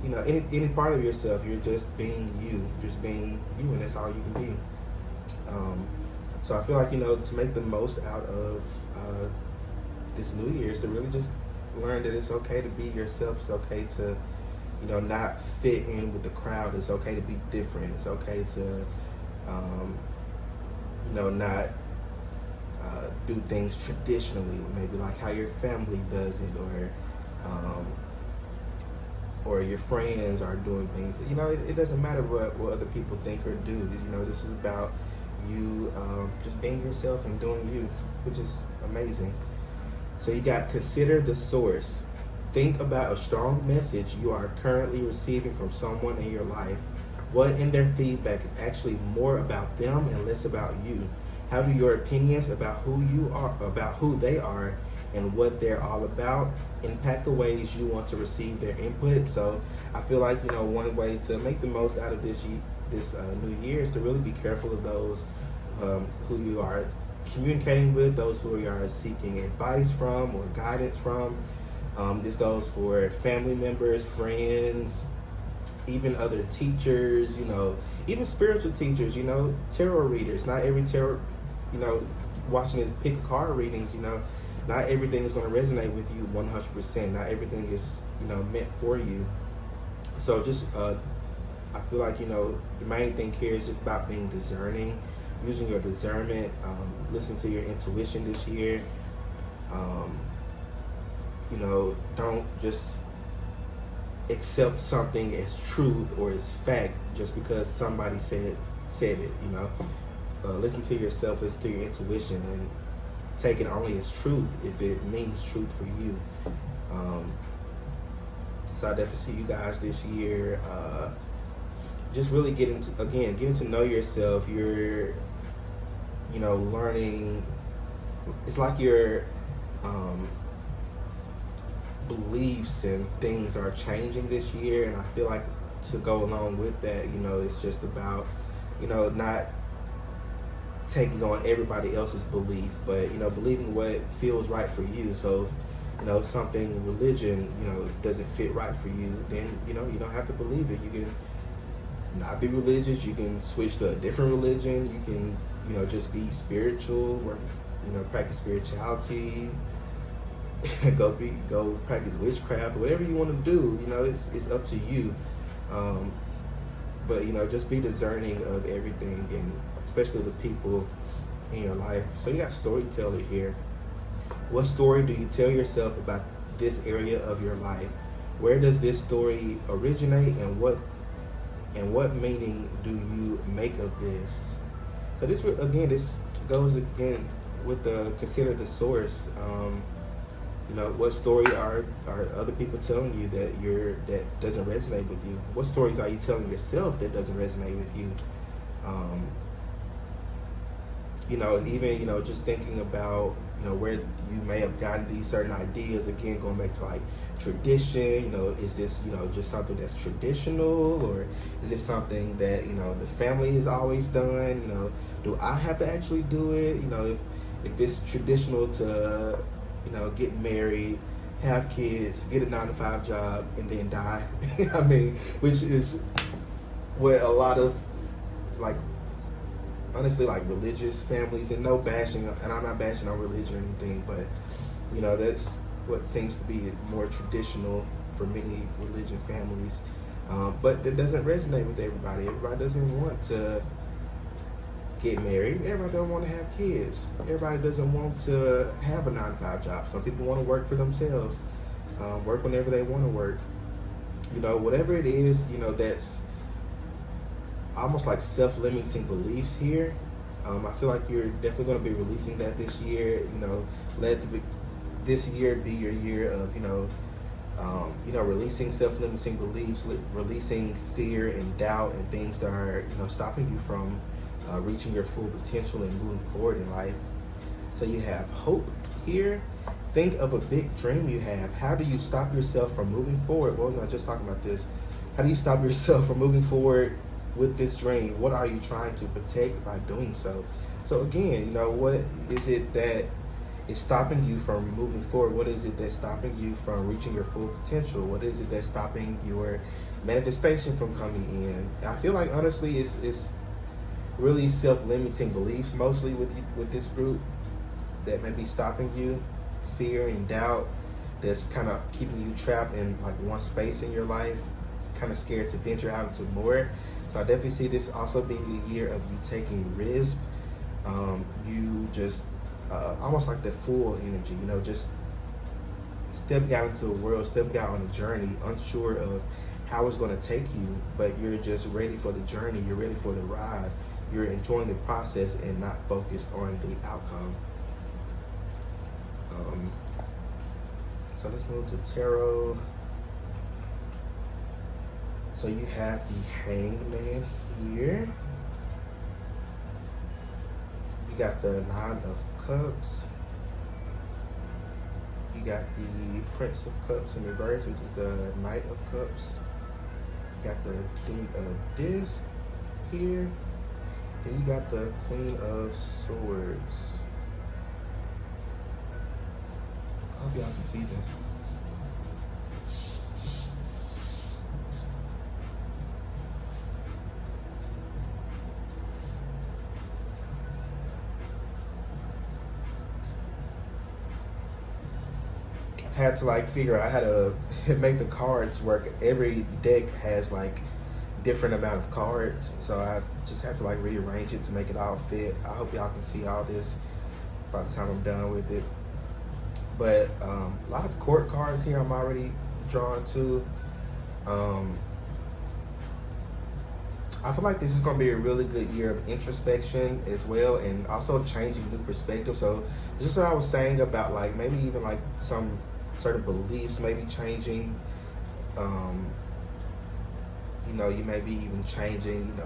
any part of yourself. You're just being you, and that's all you can be. So I feel like, to make the most out of this new year is to really just learn that it's okay to be yourself. It's okay to, not fit in with the crowd. It's okay to be different. It's okay to, not do things traditionally, maybe like how your family does it, or your friends are doing things. It doesn't matter what other people think or do. This is about you just being yourself and doing you, which is amazing. So you got consider the source. Think about a strong message you are currently receiving from someone in your life. What in their feedback is actually more about them and less about you? How do your opinions about who you are, about who they are, and what they're all about impact the ways you want to receive their input? So I feel like, one way to make the most out of this new year is to really be careful of those who you are communicating with, those who you are seeking advice from or guidance from. This goes for family members, friends, even other teachers, even spiritual teachers, tarot readers. Not every tarot, watching his pick a card readings, not everything is going to resonate with you 100%. Not everything is, meant for you. So just, I feel like, the main thing here is just about being discerning, using your discernment, listening to your intuition this year. Don't just accept something as truth or as fact just because somebody said it. Listen to yourself, listen to your intuition, and take it only as truth if it means truth for you. So I definitely see you guys this year just really getting to know yourself. You're learning. It's like your beliefs and things are changing this year, and I feel like to go along with that, it's just about not taking on everybody else's belief, but believing what feels right for you. So if something religion doesn't fit right for you, then you don't have to believe it. You can not be religious, you can switch to a different religion, you can just be spiritual, work, practice spirituality, go practice witchcraft, whatever you want to do. It's up to you. But just be discerning of everything, and especially the people in your life. So you got storyteller here. What story do you tell yourself about this area of your life? Where does this story originate, and what meaning do you make of this? So this goes again with the consider the source. What story are other people telling you that doesn't resonate with you? What stories are you telling yourself that doesn't resonate with you? And even just thinking about where you may have gotten these certain ideas. Again, going back to like tradition. Is this just something that's traditional, or is it something that the family has always done? Do I have to actually do it? If it's traditional to get married, have kids, get a 9-to-5 job, and then die. I mean, which is what a lot of honestly religious families, and no bashing, and I'm not bashing on religion or anything, but that's what seems to be more traditional for many religion families. But that doesn't resonate with everybody. Everybody doesn't want to get married. Everybody doesn't want to have kids. Everybody doesn't want to have a 9-to-5 job. Some people want to work for themselves, work whenever they want to work. Whatever it is, that's almost like self-limiting beliefs here. I feel like you're definitely going to be releasing that this year. Let this year be your year of releasing self-limiting beliefs, releasing fear and doubt and things that are stopping you from reaching your full potential and moving forward in life. So you have hope here. Think of a big dream you have. How do you stop yourself from moving forward? What was I just talking about this? How do you stop yourself from moving forward with this dream? What are you trying to protect by doing so? So again, what is it that is stopping you from moving forward? What is it that's stopping you from reaching your full potential? What is it that's stopping your manifestation from coming in? I feel like honestly it's really self-limiting beliefs mostly with this group that may be stopping you. Fear and doubt that's kind of keeping you trapped in one space in your life. It's kind of scared to venture out into more. So I definitely see this also being a year of you taking risk. You just almost like the full energy, just stepping out into the world, stepping out on a journey, unsure of how it's going to take you, but you're just ready for the journey. You're ready for the ride. You're enjoying the process and not focused on the outcome. So let's move to tarot. So you have the Hanged Man here. You got the Nine of Cups. You got the Prince of Cups in reverse, which is the Knight of Cups. You got the King of Discs here. Then you got the Queen of Swords. y'all can see this. Had to like figure out how to make the cards work. Every deck has like different amount of cards, so I just had to like rearrange it to make it all fit. I hope y'all can see all this by the time I'm done with it. But a lot of court cards here I'm already drawn to. I feel like this is going to be a really good year of introspection as well, and also changing new perspectives. So just what I was saying about like maybe even like some certain beliefs maybe changing. You may be even changing,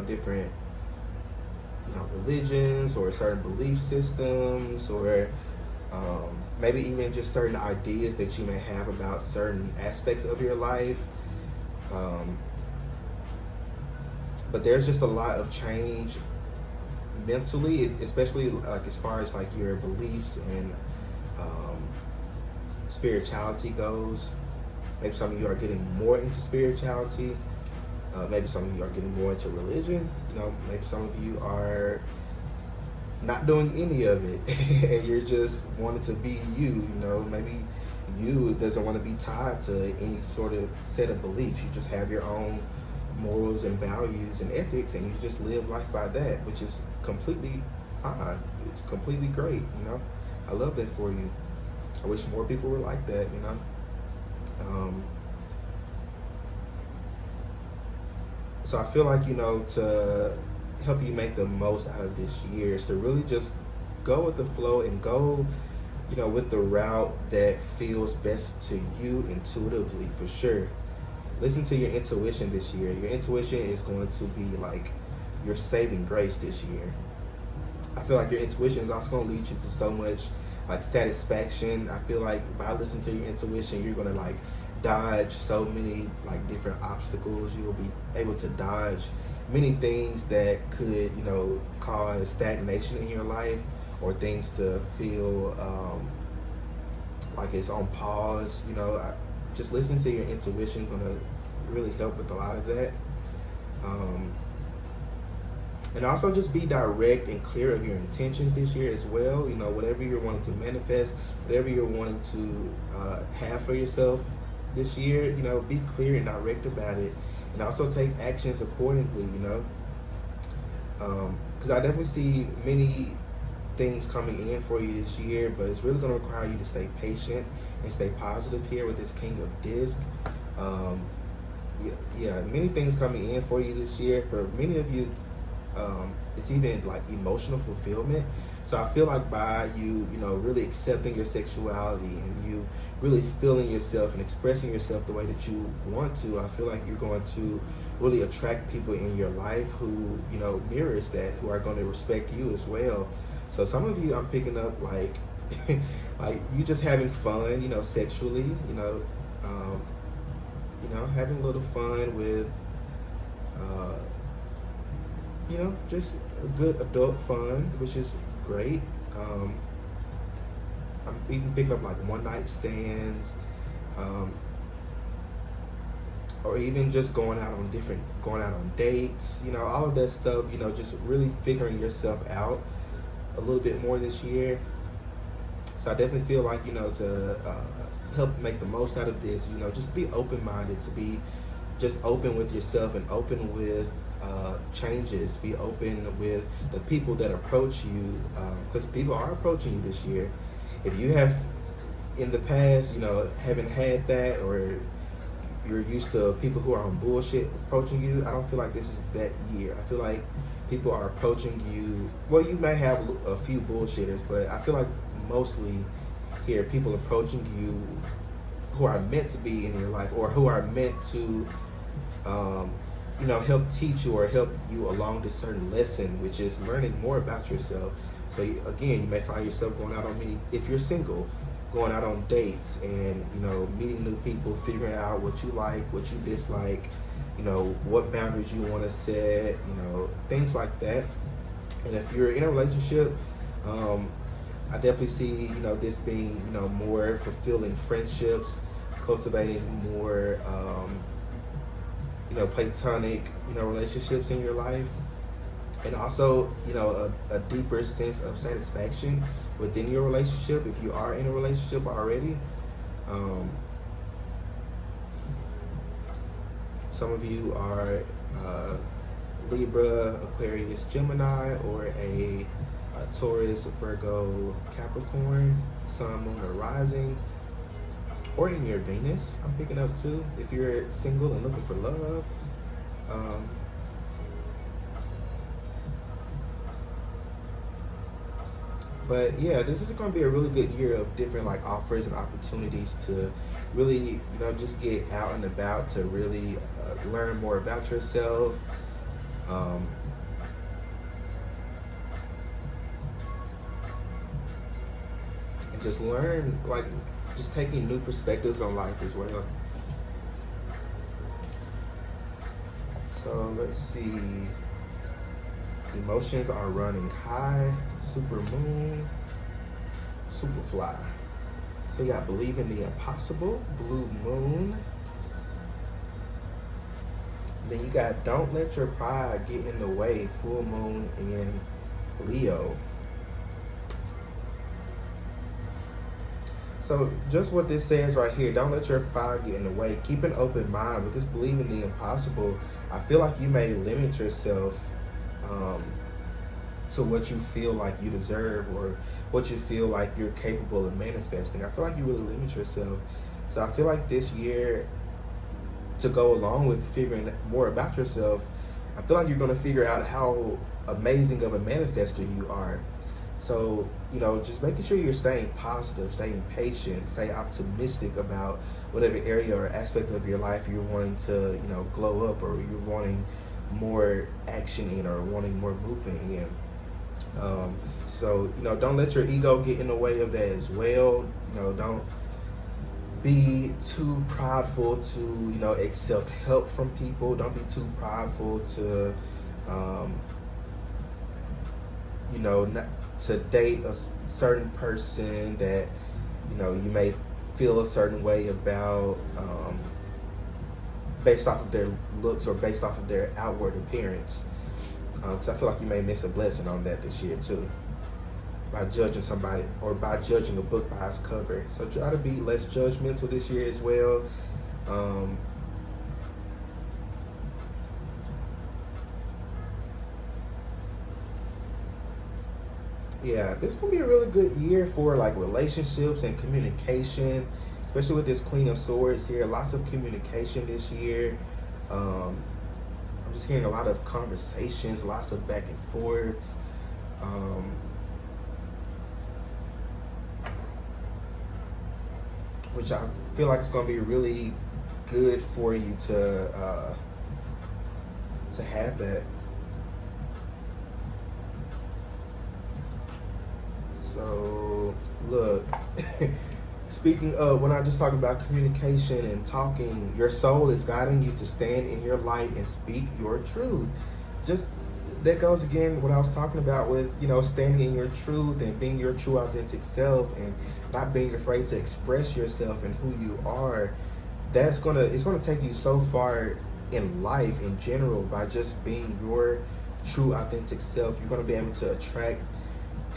different, religions or certain belief systems, or maybe even just certain ideas that you may have about certain aspects of your life. But there's just a lot of change mentally, especially like as far as like your beliefs and spirituality goes. Maybe some of you are getting more into spirituality. Maybe some of you are getting more into religion. Maybe some of you are not doing any of it and you're just wanting to be you. Maybe you doesn't want to be tied to any sort of set of beliefs. You just have your own morals and values and ethics, and you just live life by that, which is completely fine. It's completely great. I love that for you. I wish more people were like that. So I feel like, to help you make the most out of this year is to really just go with the flow and go, with the route that feels best to you intuitively, for sure. Listen to your intuition this year. Your intuition is going to be like your saving grace this year. I feel like your intuition is also going to lead you to so much like satisfaction. I feel like by listening to your intuition, you're going to like dodge so many like different obstacles. You will be able to dodge many things that could, cause stagnation in your life, or things to feel like it's on pause. Just listening to your intuition is going to really help with a lot of that. And also just be direct and clear of your intentions this year as well. Whatever you're wanting to manifest, whatever you're wanting to have for yourself this year, be clear and direct about it, and also take actions accordingly. Because I definitely see many things coming in for you this year, but it's really going to require you to stay patient and stay positive here with this King of Disc. Many things coming in for you this year. For many of you, it's even like emotional fulfillment. So I feel like by you, really accepting your sexuality and you really feeling yourself and expressing yourself the way that you want to, I feel like you're going to really attract people in your life who, mirrors that, who are going to respect you as well. So some of you, I'm picking up like, like you just having fun, sexually, having a little fun with, just a good adult fun, which is great. I'm even picking up like one night stands, or even just going out on dates, all of that stuff, just really figuring yourself out a little bit more this year. So I definitely feel like, to help make the most out of this, just be open-minded, to be just open with yourself and open with changes. Be open with the people that approach you, because people are approaching you this year. If you have in the past, haven't had that, or you're used to people who are on bullshit approaching you, I don't feel like this is that year. I feel like people are approaching you. Well, you may have a few bullshitters, but I feel like mostly here people approaching you who are meant to be in your life, or who are meant to help teach you or help you along this certain lesson, which is learning more about yourself. So again, you may find yourself going out on if you're single, going out on dates and, meeting new people, figuring out what you like, what you dislike, what boundaries you want to set, things like that. And if you're in a relationship, I definitely see, this being, more fulfilling friendships, cultivating more, platonic, relationships in your life, and also, a deeper sense of satisfaction within your relationship if you are in a relationship already. Um, some of you are Libra, Aquarius, Gemini, or a Taurus, Virgo, Capricorn, Sun, Moon, or Rising, or in your Venus. I'm picking up too. If you're single and looking for love, um, but yeah, this is going to be a really good year of different like offers and opportunities to really, just get out and about, to really learn more about yourself. Um, and just learn, like, just taking new perspectives on life as well. So let's see. Emotions are running high. Super moon, super fly. So you got believe in the impossible, blue moon. Then you got don't let your pride get in the way, full moon in Leo. So just what this says right here, don't let your pride get in the way. Keep an open mind. With this believe in the impossible, I feel like you may limit yourself to what you feel like you deserve, or what you feel like you're capable of manifesting. I feel like you really limit yourself. So I feel like this year, to go along with figuring more about yourself, I feel like you're going to figure out how amazing of a manifester you are. So, just making sure you're staying positive, staying patient, stay optimistic about whatever area or aspect of your life you're wanting to, glow up, or you're wanting more action in, or wanting more movement in. So, don't let your ego get in the way of that as well. Don't be too prideful to, accept help from people. Don't be too prideful to, not to date a certain person that, you may feel a certain way about, based off of their looks or based off of their outward appearance. Because I feel like you may miss a blessing on that this year too, by judging somebody or by judging a book by its cover. So try to be less judgmental this year as well. Yeah, this is gonna be a really good year for like relationships and communication, especially with this Queen of Swords here. Lots of communication this year. I'm just hearing a lot of conversations, lots of back and forths. Which I feel like it's going to be really good for you to have that. So look, speaking of, when I just talked about communication and talking, your soul is guiding you to stand in your light and speak your truth. Just that goes again what I was talking about with, standing in your truth and being your true authentic self, and not being afraid to express yourself and who you are. It's gonna take you so far in life in general by just being your true authentic self. You're gonna be able to attract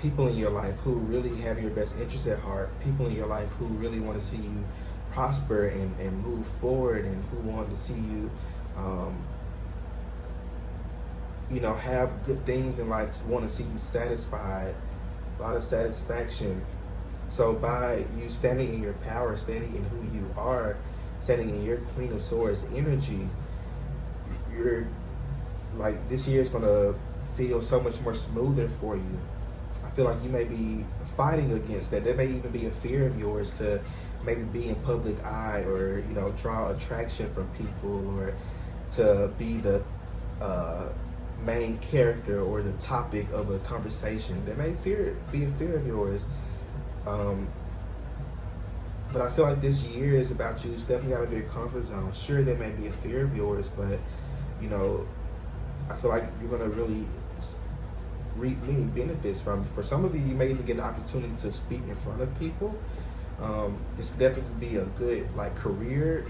people in your life who really have your best interests at heart, people in your life who really want to see you prosper and move forward, and who want to see you have good things in life, want to see you satisfied, a lot of satisfaction. So by you standing in your power, standing in who you are, standing in your Queen of Swords energy, you're like, this year is going to feel so much more smoother for you. I feel like you may be fighting against that. There may even be a fear of yours to maybe be in public eye, or draw attraction from people, or to be the main character or the topic of a conversation. There may be a fear of yours. But I feel like this year is about you stepping out of your comfort zone. Sure, there may be a fear of yours, but I feel like you're gonna really reap many benefits from. For some of you, you may even get an opportunity to speak in front of people. This could definitely be a good like career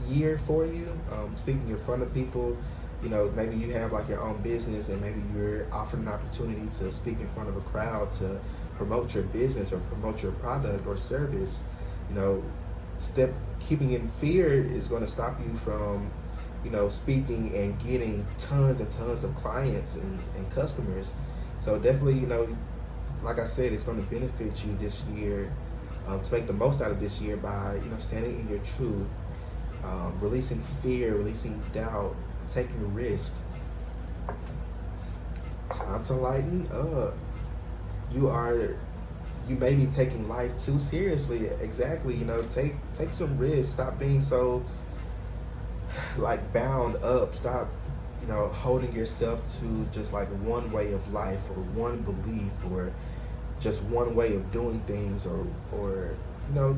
year for you. Speaking in front of people, maybe you have like your own business, and maybe you're offered an opportunity to speak in front of a crowd to promote your business or promote your product or service. You know, keeping in fear is going to stop you from speaking and getting tons and tons of clients and customers. So definitely, like I said, it's going to benefit you this year, to make the most out of this year by standing in your truth, releasing fear, releasing doubt, taking risks. Time to lighten up. You may be taking life too seriously. Exactly. Take some risks. Stop being so like bound up. Stop holding yourself to just like one way of life or one belief or just one way of doing things or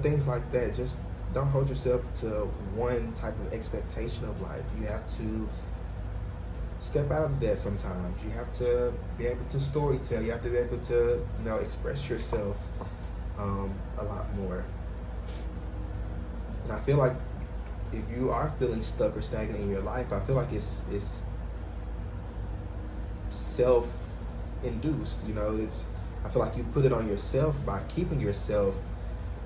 things like that. Just don't hold yourself to one type of expectation of life. You have to step out of that sometimes. You have to be able to storytell. You have to be able to express yourself a lot more. And I feel like if you are feeling stuck or stagnant in your life, I feel like it's self-induced. I feel like you put it on yourself by keeping yourself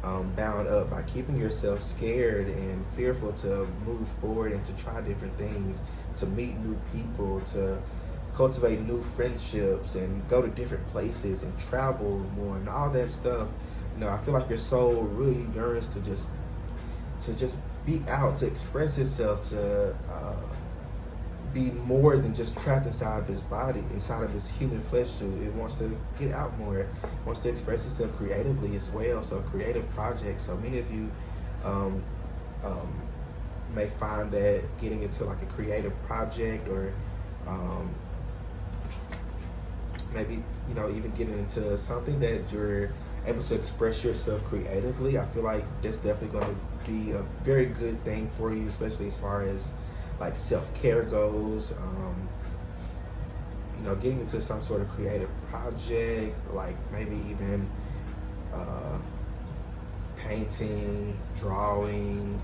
bound up, by keeping yourself scared and fearful to move forward and to try different things, to meet new people, to cultivate new friendships and go to different places and travel more and all that stuff. I feel like your soul really yearns to just be out, to express itself, to be more than just trapped inside of his body, inside of his human flesh suit. It wants to get out more. It wants to express itself creatively as well. So creative projects. So many of you may find that getting into like a creative project or maybe even getting into something that you're able to express yourself creatively. I feel like that's definitely going to be a very good thing for you, especially as far as like self-care goes. Getting into some sort of creative project, like maybe even painting, drawing,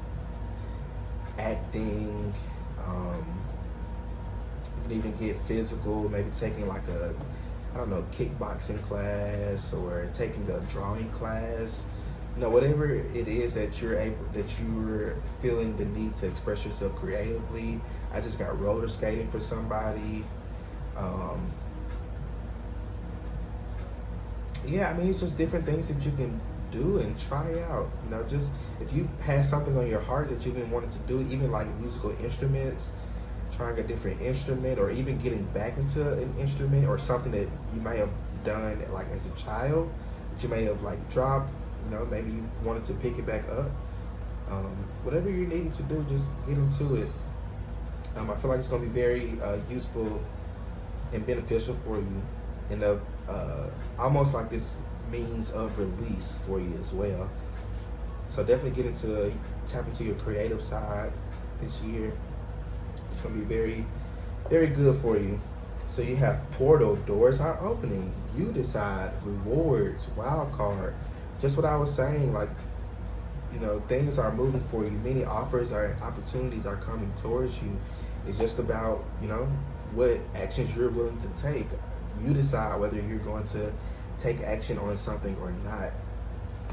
acting. You can even get physical, maybe taking like a kickboxing class or taking a drawing class. Whatever it is that you're feeling the need to express yourself creatively. I just got roller skating for somebody. It's just different things that you can do and try out. Just if you have something on your heart that you've been wanting to do, even like musical instruments, trying a different instrument, or even getting back into an instrument or something that you may have done like as a child, that you may have like dropped. Maybe you wanted to pick it back up. Whatever you're needing to do, just get into it. I feel like it's going to be very useful and beneficial for you, and almost like this means of release for you as well. So definitely tap into your creative side this year. It's going to be very, very good for you. So you have portal, doors are opening. You decide, rewards, wild card. Just what I was saying, like, things are moving for you. Many offers or opportunities are coming towards you. It's just about, what actions you're willing to take. You decide whether you're going to take action on something or not.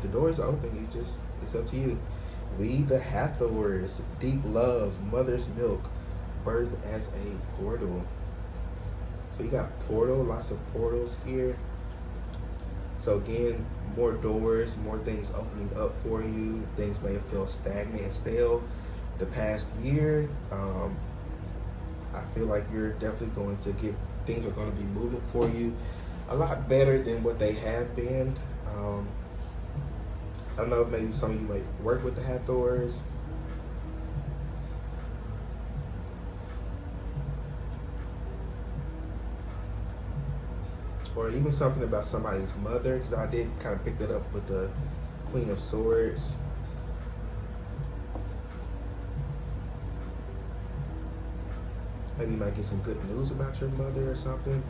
The doors are open. It's up to you. We the Hathors, deep love, mother's milk, birth as a portal. So you got portal, lots of portals here. So again, more doors, more things opening up for you. Things may feel stagnant and stale the past year. I feel like you're definitely going to things are going to be moving for you a lot better than what they have been. I don't know if maybe some of you might work with the Hathors. Or even something about somebody's mother, because I did kind of pick that up with the Queen of Swords. Maybe you might get some good news about your mother or something.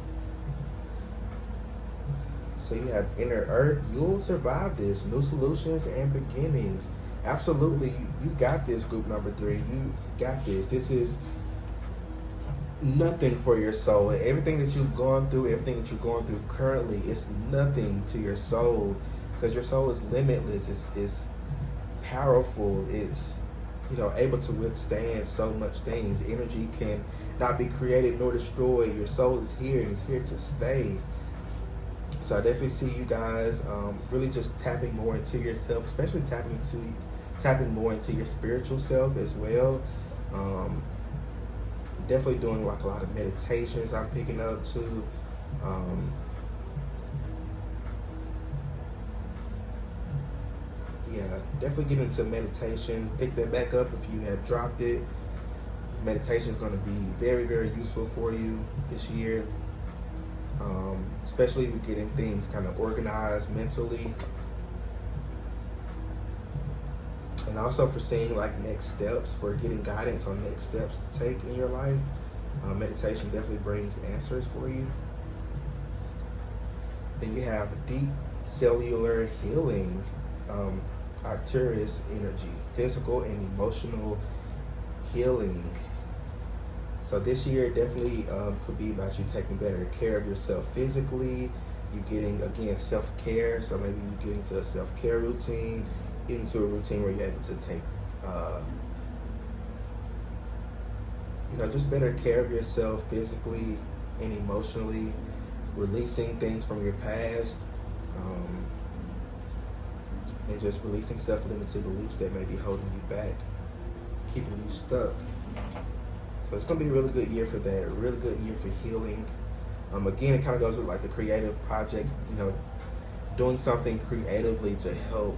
So you have inner earth. You'll survive this. New solutions and beginnings. Absolutely, you got this, group number 3. You got this. This is nothing for your soul. Everything that you've gone through, everything that you're going through currently, is nothing to your soul, because your soul is limitless. It's powerful. It's, able to withstand so much things. Energy can not be created nor destroyed. Your soul is here and it's here to stay. So I definitely see you guys really just tapping more into yourself, especially tapping more into your spiritual self as well. Definitely doing like a lot of meditations I'm picking up too. Yeah, definitely get into meditation. Pick that back up if you have dropped it. Meditation is going to be very, very useful for you this year, especially with getting things kind of organized mentally, and also for seeing like next steps, for getting guidance on next steps to take in your life. Meditation definitely brings answers for you. Then you have deep cellular healing, Arcturus energy, physical and emotional healing. So this year definitely could be about you taking better care of yourself physically. You're getting, again, self-care. So maybe you get into a self-care routine, get into a routine where you're able to take, just better care of yourself physically and emotionally, releasing things from your past, and just releasing self-limited beliefs that may be holding you back, keeping you stuck. So it's going to be a really good year for that, a really good year for healing. Again, it kind of goes with like the creative projects, doing something creatively to help,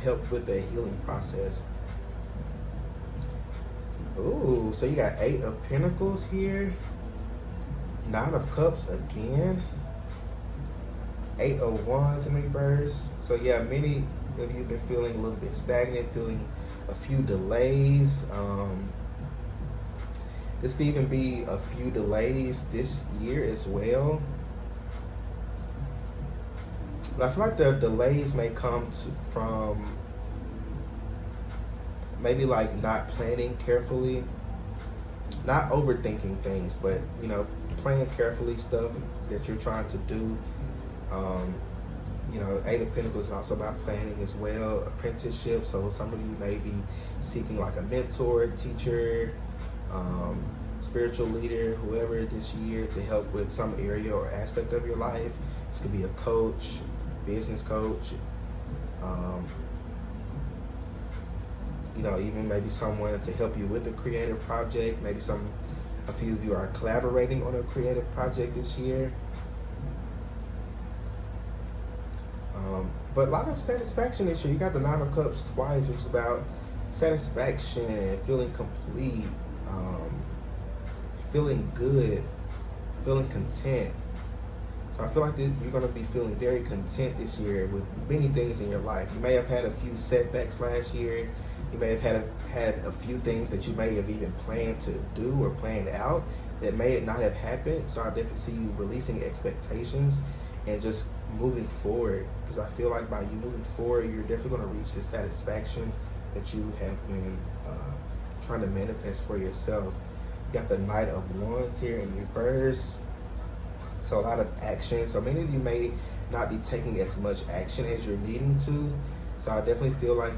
help with the healing process. Ooh, so you got 8 of Pentacles here, 9 of Cups again, 8 of Wands in reverse. So yeah, many of you have been feeling a little bit stagnant, feeling a few delays. This could even be a few delays this year as well. But I feel like the delays may come from maybe like not planning carefully, not overthinking things, but planning carefully stuff that you're trying to do. 8 of Pentacles is also about planning as well, apprenticeship. So some of you may be seeking like a mentor, teacher, spiritual leader, whoever this year, to help with some area or aspect of your life. This could be a coach, business coach, even maybe someone to help you with a creative project. Maybe a few of you are collaborating on a creative project this year. But a lot of satisfaction this year. You got the 9 of Cups twice, which is about satisfaction and feeling complete, feeling good, feeling content. So I feel like you're going to be feeling very content this year with many things in your life. You may have had a few setbacks last year. You may have had a few things that you may have even planned to do or planned out that may not have happened. So I definitely see you releasing expectations and just moving forward, because I feel like by you moving forward, you're definitely going to reach the satisfaction that you have been trying to manifest for yourself. You got the Knight of Wands here in reverse. So a lot of action. So many of you may not be taking as much action as you're needing to. So I definitely feel like,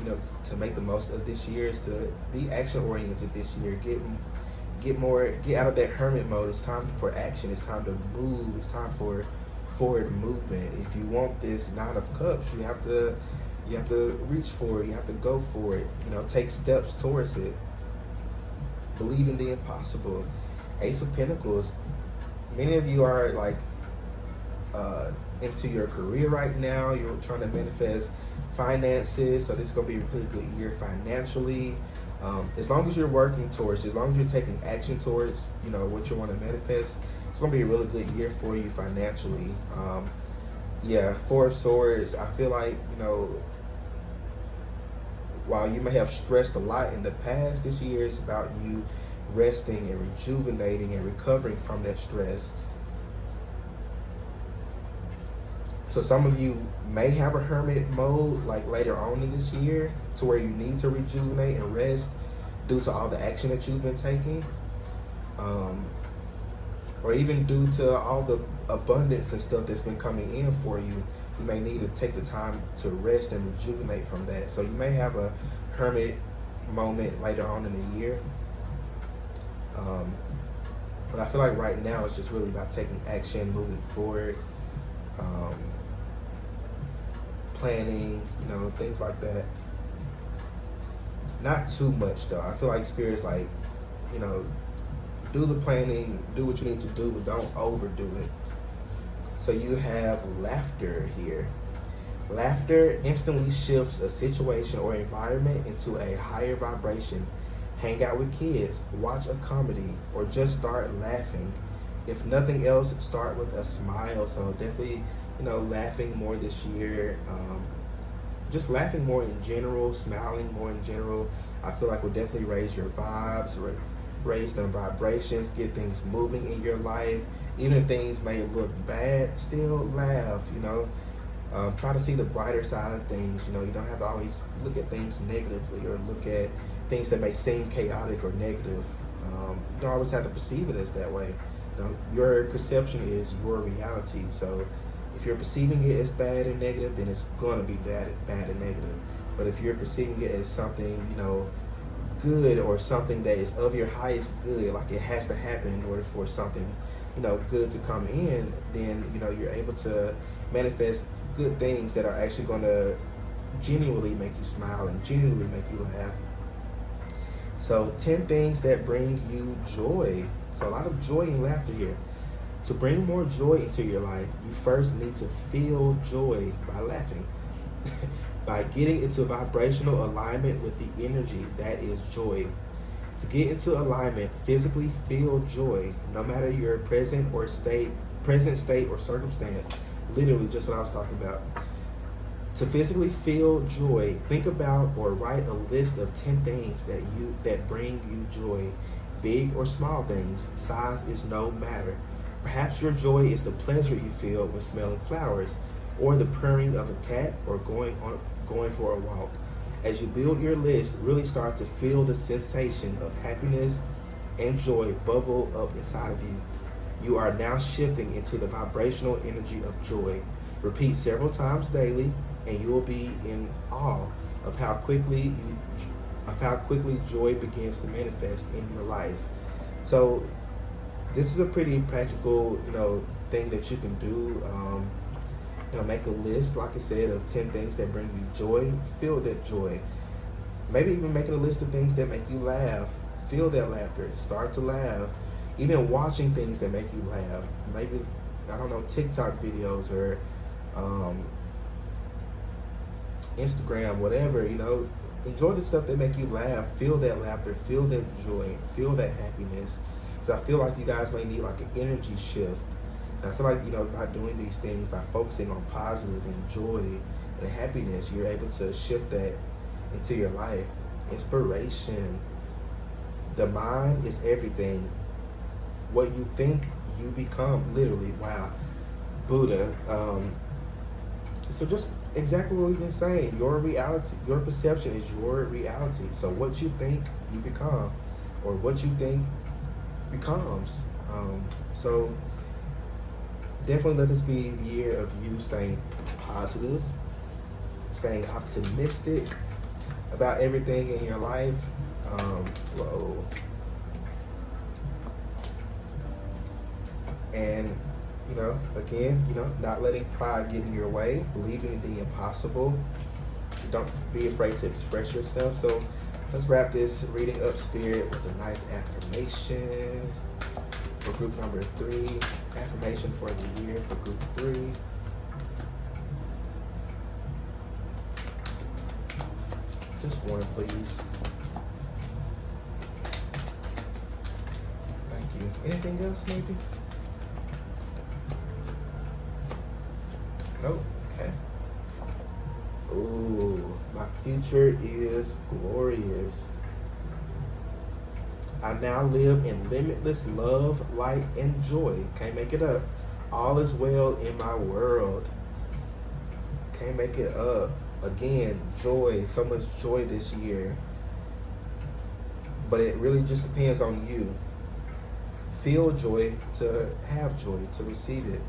to make the most of this year is to be action oriented this year. Get out of that hermit mode. It's time for action. It's time to move. It's time for forward movement. If you want this 9 of Cups, you have to reach for it. You have to go for it. Take steps towards it. Believe in the impossible. Ace of Pentacles. Many of you are like into your career right now. You're trying to manifest finances. So this is going to be a really good year financially. As long as you're working towards it, as long as you're taking action towards, what you want to manifest, it's going to be a really good year for you financially. Yeah, 4 of Swords. I feel like, while you may have stressed a lot in the past, this year is about you resting and rejuvenating and recovering from that stress. So some of you may have a hermit mode like later on in this year to where you need to rejuvenate and rest due to all the action that you've been taking. Or even due to all the abundance and stuff that's been coming in for you, you may need to take the time to rest and rejuvenate from that. So you may have a hermit moment later on in the year. But I feel like right now it's just really about taking action, moving forward, planning, things like that. Not too much though. I feel like Spirit's like, do the planning, do what you need to do, but don't overdo it. So you have laughter here. Laughter instantly shifts a situation or environment into a higher vibration. Hang out with kids, watch a comedy, or just start laughing. If nothing else, start with a smile. So definitely, laughing more this year. Just laughing more in general, smiling more in general. I feel like will definitely raise your vibes, raise them vibrations, get things moving in your life. Even if things may look bad, still laugh, try to see the brighter side of things. You don't have to always look at things negatively or look at things that may seem chaotic or negative. You don't always have to perceive it as that way. Your perception is your reality. So if you're perceiving it as bad and negative, then it's going to be bad and negative. But if you're perceiving it as something, good, or something that is of your highest good, like it has to happen in order for something, good to come in, then, you're able to manifest good things that are actually going to genuinely make you smile and genuinely make you laugh. So 10 things that bring you joy. So a lot of joy and laughter here. To bring more joy into your life, you first need to feel joy by laughing. By getting into vibrational alignment with the energy that is joy. To get into alignment, physically feel joy, no matter your present state or circumstance. Literally just what I was talking about. To physically feel joy, think about or write a list of 10 things that bring you joy. Big or small things, size is no matter. Perhaps your joy is the pleasure you feel when smelling flowers, or the purring of a cat, or going for a walk. As you build your list, really start to feel the sensation of happiness and joy bubble up inside of you. You are now shifting into the vibrational energy of joy. Repeat several times daily, and you will be in awe of how quickly joy begins to manifest in your life. So this is a pretty practical, thing that you can do. Make a list, like I said, of 10 things that bring you joy. Feel that joy. Maybe even making a list of things that make you laugh. Feel that laughter. Start to laugh. Even watching things that make you laugh. Maybe, TikTok videos or Instagram, whatever, Enjoy the stuff that make you laugh. Feel that laughter. Feel that joy. Feel that happiness. Because I feel like you guys may need like an energy shift. And I feel like, by doing these things, by focusing on positive and joy and happiness, you're able to shift that into your life. Inspiration. The mind is everything. What you think, you become. Literally. Wow. Buddha. So just exactly what we've been saying. Your reality, your perception is your reality. So what you think, you become. Or what you think becomes. So definitely let this be a year of you staying positive, staying optimistic about everything in your life. And, again, not letting pride get in your way, believing in the impossible. Don't be afraid to express yourself. So let's wrap this reading up, Spirit, with a nice affirmation for group number 3. Affirmation for the year for group 3. Just one, please. Thank you. Anything else, maybe? Nope. Okay. Ooh, my future is glorious. I now live in limitless love, light, and joy. Can't make it up. All is well in my world. Can't make it up. Again, joy, so much joy this year. But it really just depends on you. Feel joy to have joy, to receive it.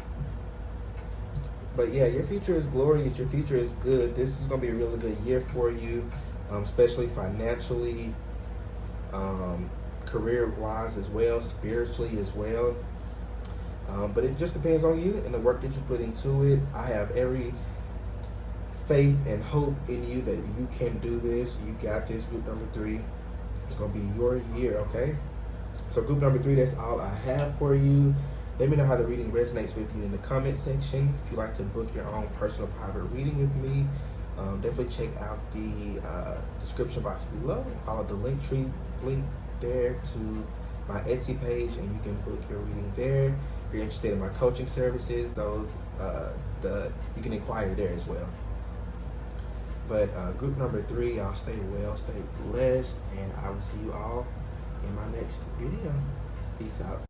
But yeah, your future is glorious. Your future is good. This is going to be a really good year for you, especially financially, career-wise as well, spiritually as well. But it just depends on you and the work that you put into it. I have every faith and hope in you that you can do this. You got this, group number 3. It's going to be your year, okay? So group number 3, that's all I have for you. Let me know how the reading resonates with you in the comment section. If you'd like to book your own personal private reading with me, definitely check out the description box below. Follow the link there to my Etsy page, and you can book your reading there. If you're interested in my coaching services, you can inquire there as well. But group number 3, y'all stay well, stay blessed, and I will see you all in my next video. Peace out.